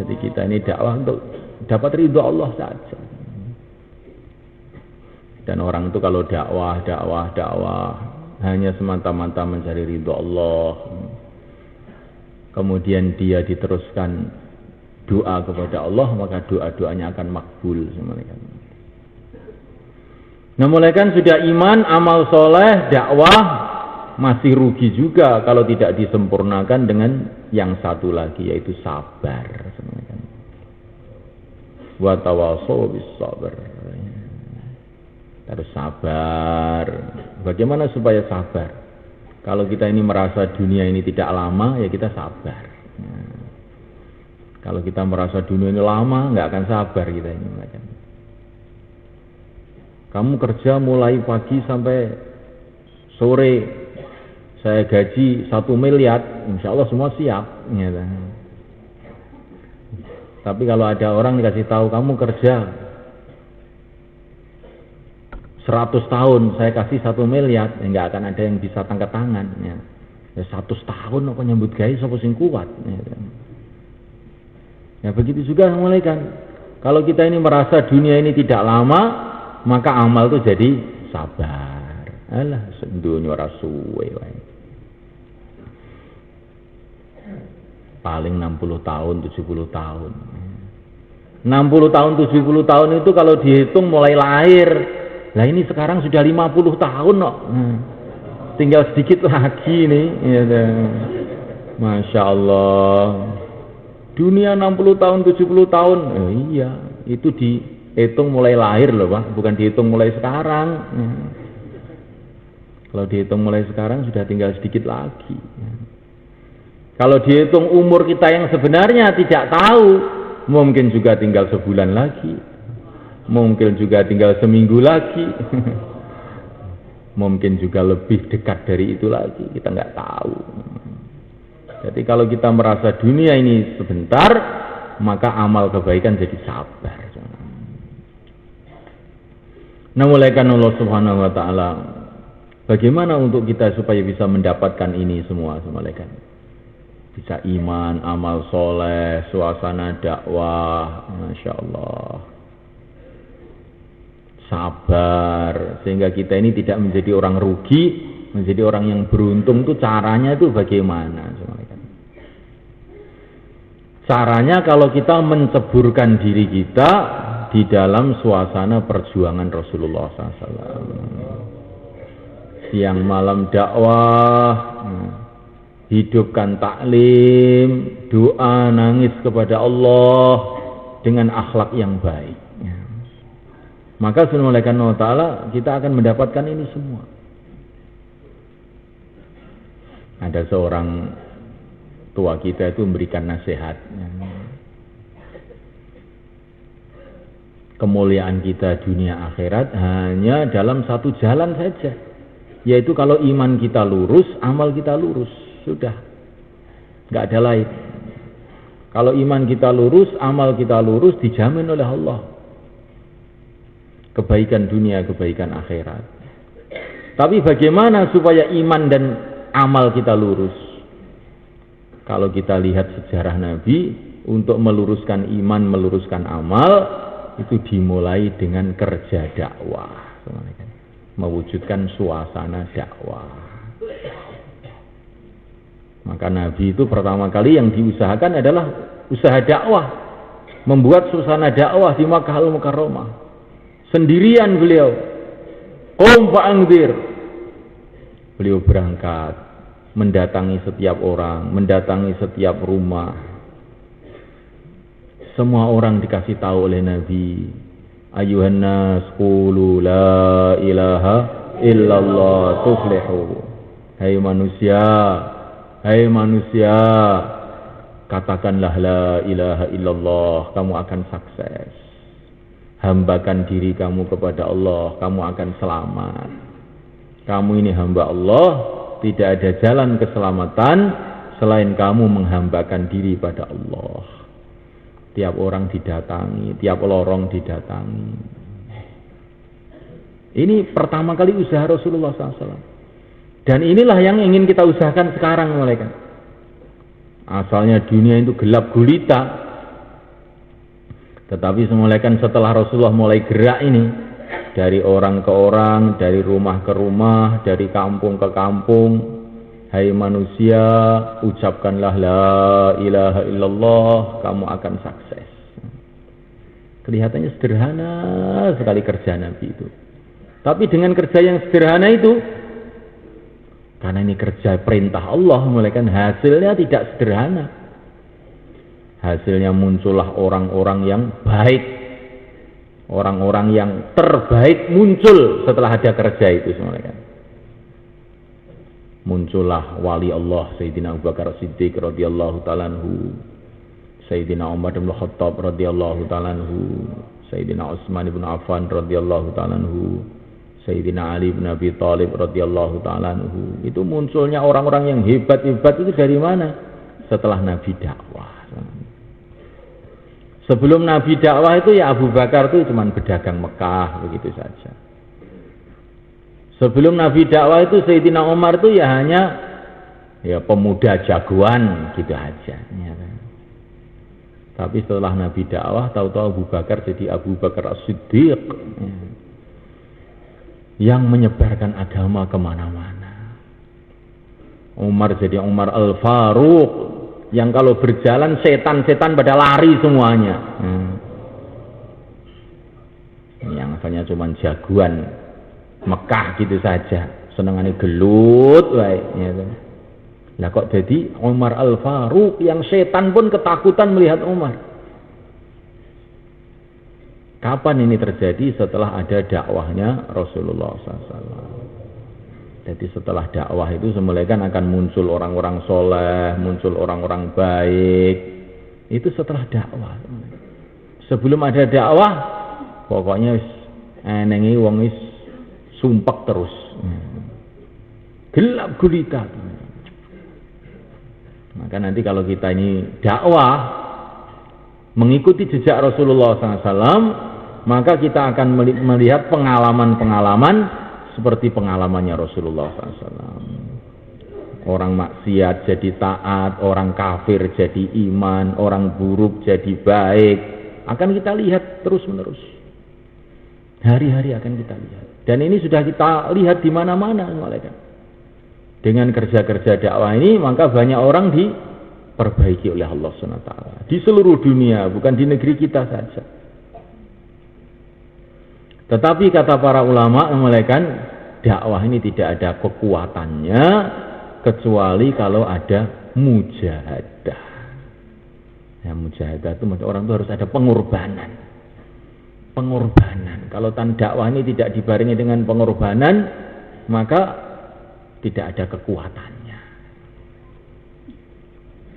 Jadi kita ini dakwah untuk dapat ridho Allah saja. Dan orang itu kalau dakwah hanya semata-mata mencari ridho Allah. Kemudian dia diteruskan doa kepada Allah, maka doa-doanya akan makbul. Nah mulai kan sudah iman, amal soleh, dakwah, masih rugi juga kalau tidak disempurnakan dengan yang satu lagi, yaitu sabar. Wa tawassaw bis sabr. Harus sabar. Bagaimana supaya sabar? Kalau kita ini merasa dunia ini tidak lama, ya kita sabar. Kalau kita merasa dunia ini lama, nggak akan sabar kita ini. Kamu kerja mulai pagi sampai sore, saya gaji 1 miliar, insya Allah semua siap. Gitu. Tapi kalau ada orang dikasih tahu kamu kerja 100 tahun, saya kasih 1 miliar, ya nggak akan ada yang bisa angkat tangan. Ya 100 tahun apa nyambut gawe sapa sing kuat. Ya begitu juga malaikat. Kalau kita ini merasa dunia ini tidak lama, maka amal itu jadi sabar. Alah, dunia ora suwe wae. Paling 60 tahun, 70 tahun. 60 tahun, 70 tahun itu kalau dihitung mulai lahir. Lah ini sekarang sudah 50 tahun kok. Tinggal sedikit lagi nih. Ya, Masya Allah. Dunia 60 tahun, 70 tahun. Iya, itu dihitung mulai lahir loh Pak. Bukan dihitung mulai sekarang. Kalau dihitung mulai sekarang sudah tinggal sedikit lagi. Kalau dihitung umur kita yang sebenarnya tidak tahu. Mungkin juga tinggal sebulan lagi. Mungkin juga tinggal seminggu lagi. Mungkin juga lebih dekat dari itu lagi. Kita nggak tahu. Jadi kalau kita merasa dunia ini sebentar, maka amal kebaikan jadi sabar. Nah, mulai kan Allah Subhanahu wa taala, bagaimana untuk kita supaya bisa mendapatkan ini semua, malaikat? Bisa iman, amal soleh, suasana dakwah, Masya Allah. Sabar, sehingga kita ini tidak menjadi orang rugi, menjadi orang yang beruntung. Itu caranya itu bagaimana? Caranya kalau kita menceburkan diri kita di dalam suasana perjuangan Rasulullah SAW. Siang malam dakwah, hidupkan taklim, doa, nangis kepada Allah dengan akhlak yang baik. Maka subhanahu wa ta'ala kita akan mendapatkan ini semua. Ada seorang tua kita itu memberikan nasihat. Kemuliaan kita dunia akhirat hanya dalam satu jalan saja. Yaitu kalau iman kita lurus, amal kita lurus. Sudah. Nggak ada lain. Kalau iman kita lurus, amal kita lurus, dijamin oleh Allah. Kebaikan dunia, kebaikan akhirat. Tapi bagaimana supaya iman dan amal kita lurus? Kalau kita lihat sejarah Nabi, untuk meluruskan iman, meluruskan amal, itu dimulai dengan kerja dakwah. Mewujudkan suasana dakwah. Maka Nabi itu pertama kali yang diusahakan adalah usaha dakwah. Membuat suasana dakwah di Makkah Al-Mukarramah. Sendirian beliau. Qum fa'anzir. Beliau berangkat. Mendatangi setiap orang, mendatangi setiap rumah. Semua orang dikasih tahu oleh Nabi, ayuhan nas qulu la ilaha illallah tuflihu. Hai manusia, katakanlah la ilaha illallah, kamu akan sukses. Hambakan diri kamu kepada Allah, kamu akan selamat. Kamu ini hamba Allah. Tidak ada jalan keselamatan selain kamu menghambakan diri pada Allah. Tiap orang didatangi, tiap lorong didatangi. Ini pertama kali usaha Rasulullah SAW. Dan inilah yang ingin kita usahakan sekarang, malaikat. Asalnya dunia itu gelap gulita. Tetapi malaikat setelah Rasulullah mulai gerak ini, dari orang ke orang, dari rumah ke rumah, dari kampung ke kampung. Hai manusia, ucapkanlah la ilaha illallah, kamu akan sukses. Kelihatannya sederhana sekali kerja Nabi itu. Tapi dengan kerja yang sederhana itu, Karena ini kerja perintah Allah, mulai kan hasilnya tidak sederhana. Hasilnya muncullah orang-orang yang baik, orang-orang yang terbaik muncul setelah ada kerja itu semua kan. Muncullah wali Allah Sayyidina Abu Bakar Siddiq radhiyallahu ta'ala anhu, Sayyidina Umar bin Khattab radhiyallahu ta'ala anhu, Sayyidina Utsman bin Affan radhiyallahu ta'ala anhu, Sayyidina Ali bin Abi Thalib radhiyallahu ta'ala anhu. Itu munculnya orang-orang yang hebat-hebat itu dari mana? Setelah Nabi dakwah. Sebelum Nabi dakwah itu ya Abu Bakar itu cuma pedagang Mekah begitu saja. Sebelum Nabi dakwah itu Sayyidina Umar itu ya hanya ya pemuda jagoan gitu aja. Ya. Tapi setelah Nabi dakwah tahu-tahu Abu Bakar jadi Abu Bakar As-Siddiq. Ya. Yang menyebarkan agama kemana-mana. Umar jadi Umar Al-Faruq, yang kalau berjalan setan-setan pada lari semuanya. Yang asalnya cuma jagoan Mekah gitu saja, senengannya gelut, ya. Lah kok jadi Umar Al-Faruq yang setan pun ketakutan melihat Umar. Kapan ini terjadi? Setelah ada dakwahnya Rasulullah SAW. Jadi setelah dakwah itu semula kan akan muncul orang-orang soleh, muncul orang-orang baik. Itu setelah dakwah. Sebelum ada dakwah, pokoknya enengi wong is sumpek terus. Gelap gulita. Maka nanti kalau kita ini dakwah, mengikuti jejak Rasulullah SAW, maka kita akan melihat pengalaman-pengalaman seperti pengalamannya Rasulullah SAW. Orang maksiat jadi taat, orang kafir jadi iman, orang buruk jadi baik. Akan kita lihat terus-menerus. Hari-hari akan kita lihat. Dan ini sudah kita lihat di mana-mana. Dengan kerja-kerja dakwah ini, maka banyak orang diperbaiki oleh Allah SWT. Di seluruh dunia, bukan di negeri kita saja. Tetapi kata para ulama mengatakan dakwah ini tidak ada kekuatannya kecuali kalau ada mujahadah. Ya, mujahadah itu orang itu harus ada pengorbanan. Pengorbanan. Kalau dakwah ini tidak dibarengi dengan pengorbanan, maka tidak ada kekuatannya.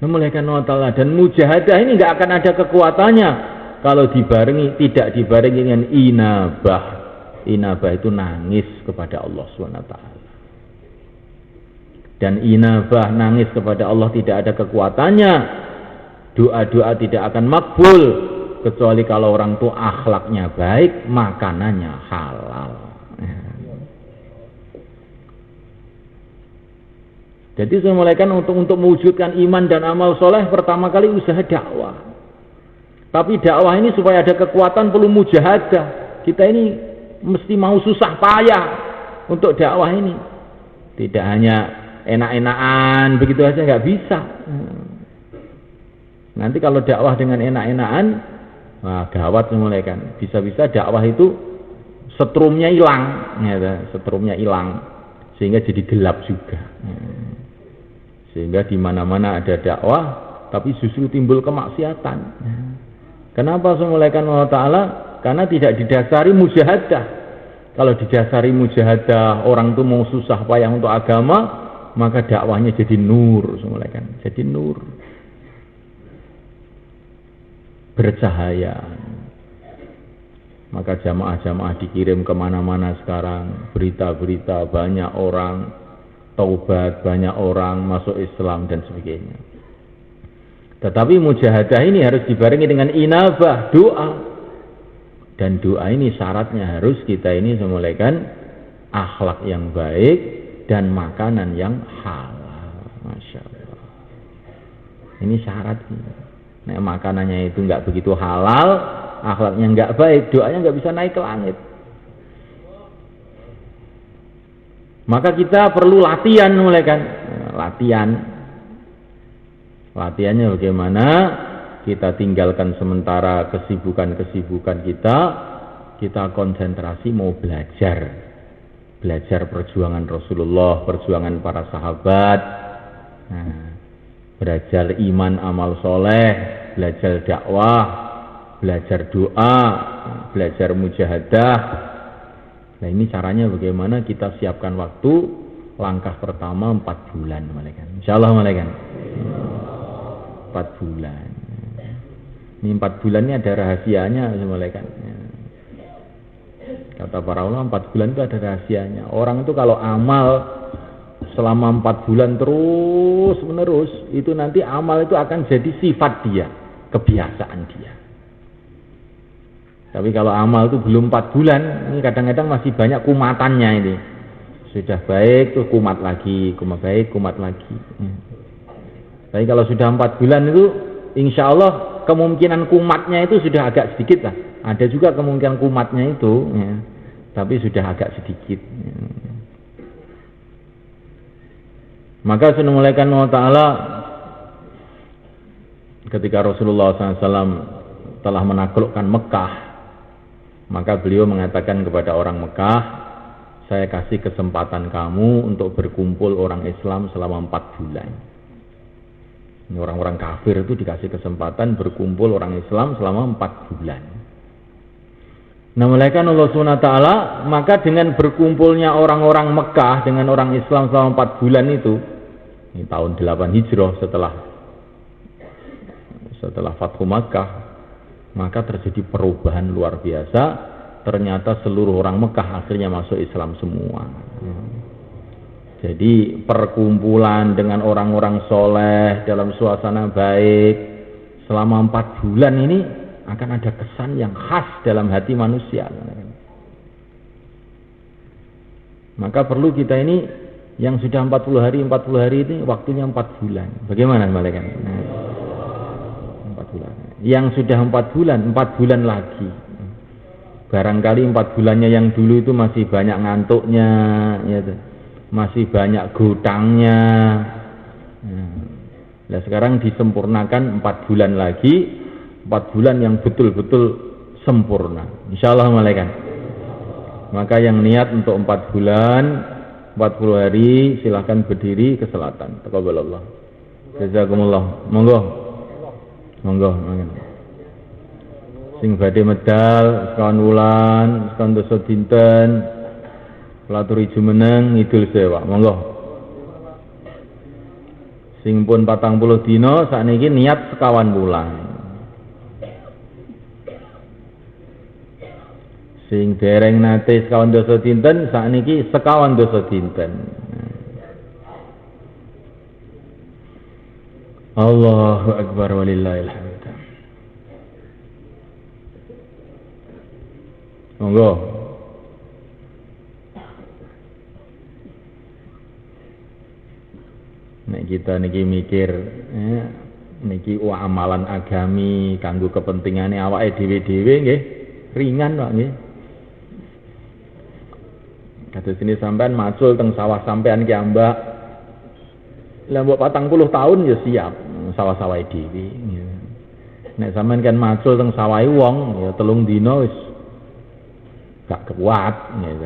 Memulaikan Allah dan mujahadah ini nggak akan ada kekuatannya kalau tidak dibarengi dengan inabah. Inabah itu nangis kepada Allah SWT. Dan inabah nangis kepada Allah tidak ada kekuatannya. Doa-doa tidak akan makbul kecuali kalau orang itu akhlaknya baik, makanannya halal. Jadi saya mulaikan untuk mewujudkan iman dan amal soleh pertama kali usaha dakwah. Tapi dakwah ini supaya ada kekuatan perlu mujahadah. Kita ini mesti mau susah payah untuk dakwah ini. Tidak hanya enak-enakan begitu aja nggak bisa. Nanti kalau dakwah dengan enak-enakan, wah gawat mulai kan. Bisa-bisa dakwah itu setrumnya hilang, ya, setrumnya hilang sehingga jadi gelap juga. Sehingga di mana-mana ada dakwah, tapi justru timbul kemaksiatan. Kenapa semulaikan Allah Ta'ala? Karena tidak didasari mujahadah. Kalau didasari mujahadah, orang itu mau susah payah untuk agama, maka dakwahnya jadi nur, semulaikan. Jadi nur. Bercahaya. Maka jamaah-jamaah dikirim kemana-mana sekarang. Berita-berita banyak orang taubat, banyak orang masuk Islam dan sebagainya. Tetapi mujahadah ini harus dibarengi dengan inabah, doa. Dan doa ini syaratnya harus kita ini semulaikan akhlak yang baik dan makanan yang halal. Masya Allah. Ini syaratnya. Nah, makanannya itu nggak begitu halal, akhlaknya nggak baik, doanya nggak bisa naik ke langit. Maka kita perlu latihan mulai kan, latihan. Latihannya bagaimana? Kita tinggalkan sementara kesibukan-kesibukan kita konsentrasi mau belajar. belajar perjuangan Rasulullah, perjuangan para sahabat, belajar iman amal soleh, belajar dakwah, belajar doa, belajar mujahadah. Nah ini caranya bagaimana kita siapkan waktu. Langkah pertama 4 bulan malaikat. Insyaallah malaikat. 4 bulan. Ini 4 bulan ini ada rahasianya malaikat. Kata para ulama 4 bulan itu ada rahasianya. Orang itu kalau amal selama 4 bulan terus menerus, itu nanti amal itu akan jadi sifat dia, kebiasaan dia. Tapi kalau amal itu belum 4 bulan, ini kadang-kadang masih banyak kumatannya ini. Sudah baik tuh kumat lagi, kumat baik, kumat lagi. Tapi kalau sudah 4 bulan itu, insya Allah kemungkinan kumatnya itu sudah agak sedikit lah. Ada juga kemungkinan kumatnya itu, ya, tapi sudah agak sedikit. Maka sunnah malaikat Allah Ta'ala ketika Rasulullah SAW telah menaklukkan Mekah, maka beliau mengatakan kepada orang Mekah, saya kasih kesempatan kamu untuk berkumpul orang Islam selama 4 bulan. Ini orang-orang kafir itu dikasih kesempatan berkumpul orang Islam selama 4 bulan. Nah, malaikat Allah SWT, maka dengan berkumpulnya orang-orang Mekah dengan orang Islam selama 4 bulan itu, ini tahun 8 Hijrah setelah Fathu Makkah, maka terjadi perubahan luar biasa. Ternyata seluruh orang Mekah akhirnya masuk Islam semua. Jadi perkumpulan dengan orang-orang soleh dalam suasana baik selama 4 bulan ini akan ada kesan yang khas dalam hati manusia. Maka perlu kita ini yang sudah 40 hari ini waktunya 4 bulan. Bagaimana malaikat? 4 bulan. Yang sudah 4 bulan lagi. Barangkali 4 bulannya yang dulu itu masih banyak ngantuknya, ya, masih banyak gutangnya. Nah, sekarang disempurnakan 4 bulan lagi, 4 bulan yang betul-betul sempurna. Insyaallah malaikat. Maka yang niat untuk 4 bulan, 40 hari, silahkan berdiri ke selatan. Taqabbalallah. Jazakumullah. Monggo. Sing badhe medal sekawan wulan, sekawan dosa dinten, pelaturi jumeneng ngidul sewa. Monggo. Sing pun 40 dina sakniki niat sekawan wulan. Sing dereng nate sekawan dosa dinten sakniki sekawan dosa dinten. Allahu akbar walillahil hamd. Monggo. Nek kita niki mikir, niki amalan agami kanggo kepentingane awake dhewe-dhewe nggih, ringan kok nggih. Kados sini sampean macul teng sawah sampean ki ambak. Lah mbok 40 tahun ya siap sawah-sawah dhewe. Nek sampean kan macul teng sawahe wong ya 3 dina wis gak kuat gitu.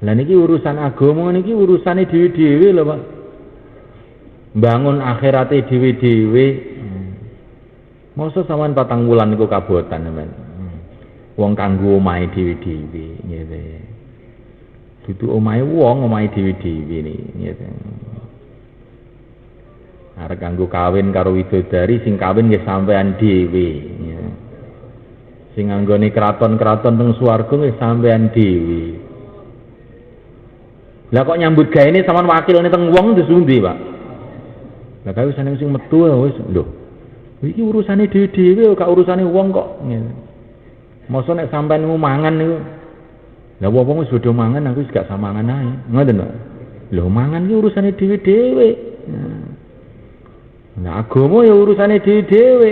Lah niki urusan agama niki urusane dhewe-dhewe lho, Pak. Bangun akhirate dhewe-dhewe. Mosok sampean 4 wulan niku kabotan sampean. Wong kanggo omahe dhewe-dhewe gitu. Dudu omahe wong, omahe dhewe-dhewe gitu. Arep kanggo kawin karo widodari sing kawin nggih sampean dhewe. Sing anggone kraton-kraton teng swarga nggih sampean dhewe. Lah kok nyambut gaene sampean wakilne teng wong disundi, Pak. Lah kae wis ana sing metu wis lho. Iki urusane dhewe-dhewe gak urusane wong kok. Mosok nek sampean mangan niku. Lah wong wis padha mangan aku wis gak samangan ae. Ngoten lho. Lho mangan iki urusane dhewe-dhewe. Nah agama ya urusane dhewe-dhewe.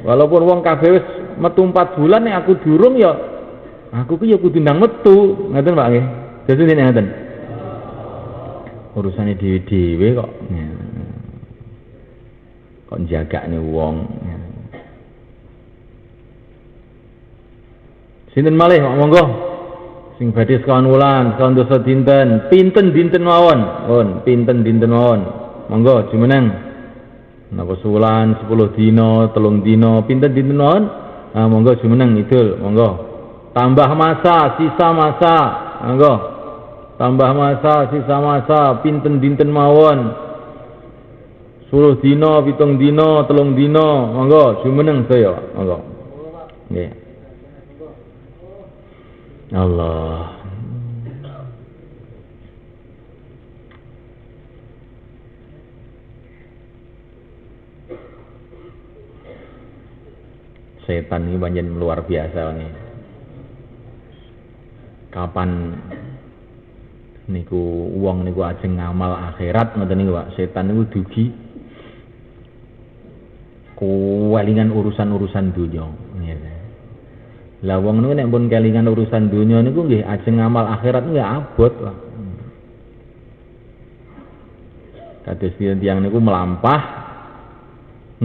Walaupun wong kabeh wis metu 4 bulan nek aku durung ya aku ki ya kudu ndang metu, ngoten Pak nggih. Dadi ngene ngoten. Urusane dhewe-dhewe kok. Kok njagakne wong. Sinten malih monggo. Sing badhe sekawan wulan, sekawan dosa dinten, pinten dinten mawon. Pun pinten dinten mawon. Monggo jumeneng. Napa suwulan 10 dina, 3 dina, pinten dinten mawon? Ah monggo jumeneng idul, monggo. Tambah masa, sisa masa. Monggo. Tambah masa, sisa masa, pinten dinten mawon. 10 dina, 7 dina, 3 dina, monggo jumeneng saya, monggo. Nggih. Allah. Setan ini pancen luar biasa nih. Kapan niku wong niku ajeng ngamal akhirat ngoten niku Pak. Setan niku dugi kelingan urusan-urusan dunya. Lah wong niku nek pun kelingan urusan dunya niku nggih ajeng ngamal akhirat nggih abot lah. Kados tiyang niku melampah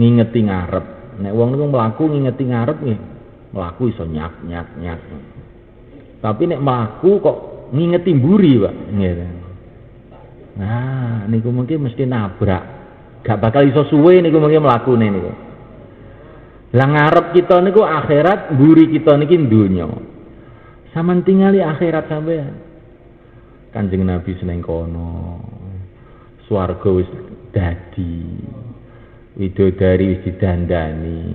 ngingeti ngarep. Nek wong niku mlaku ngingeti ngarep nggih, mlaku iso nyak. Tapi nek mlaku kok ngingeti mburi, Pak. Nggih. Nah, niku mungkin mesti nabrak. Gak bakal iso suwe niku mungkin mlakune niku. Lah ngarep kita niku akhirat, mburi kita niki donya. Saman tingali akhirat sampean. Kanjeng Nabi seneng kono. Swarga wis dadi. Widodari wis didandani.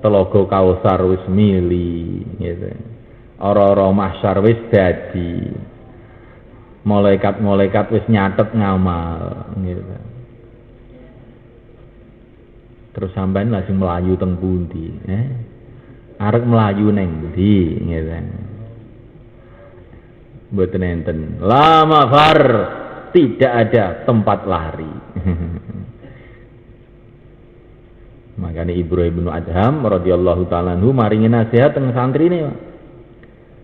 Telaga Kausar wis mili, gitu. Ora-ora mahsyar wis dadi. Malaikat-malaikat wis nyatet ngamal, gitu. Terus sampean langsung melayu teng pundi, arek melayu neng ndi, gitu. Mboten enten. La mafar, tidak ada tempat lari. Makanya Ibrahim bin Adham radhiyallahu ta'ala anhu maringi nasihat teng santrine.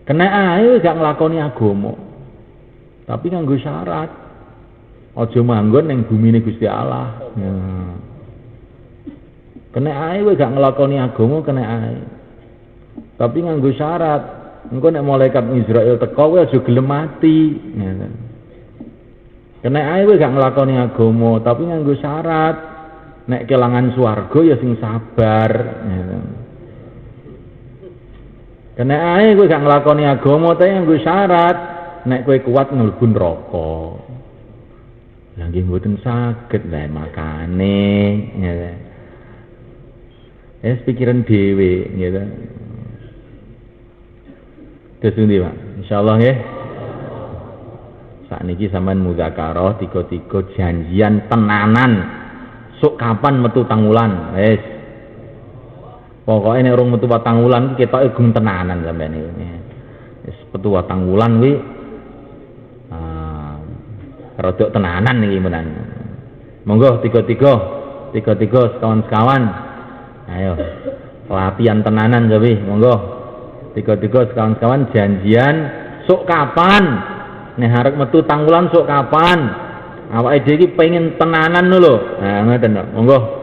Kena ae gak nglakoni agama. Tapi nganggo syarat. Aja manggon ning bumine Gusti Allah. Kena ae kowe gak nglakoni agama kena ae. Tapi nganggo syarat. Engko nek malaikat Israel teko kowe aja gelem mati. Kena ae kowe gak nglakoni agama, tapi nganggo syarat. Nek kelangan swarga ya sing sabar. Kena ae kowe gak nglakoni agama, tapi nganggo syarat. Nek kowe kuat mlebu neraka. Lah nggih mboten saged lah makane. Pikiran dhewe gitu. Terus ndi, Pak? Insyaallah nggih. Sakniki sampean mudzakarah tiga-tiga janjian tenanan. Sok kapan metu tangulan? Wis. Pokoke nek urung metu tangulan ketoke gum tenanan sampean iki. Wis metu tangulan kuwi rodok tenanan iki menan. Monggo tiga-tiga sekawan-sekawan. Ayo, latihan tenanan jadi, monggo. Tiga-tiga sekawan-sekawan janjian, sok kapan? Nek arep metu tangulan sok kapan? Awake dhewe iki pengen tenanan lho. Nah, ngoten, monggo.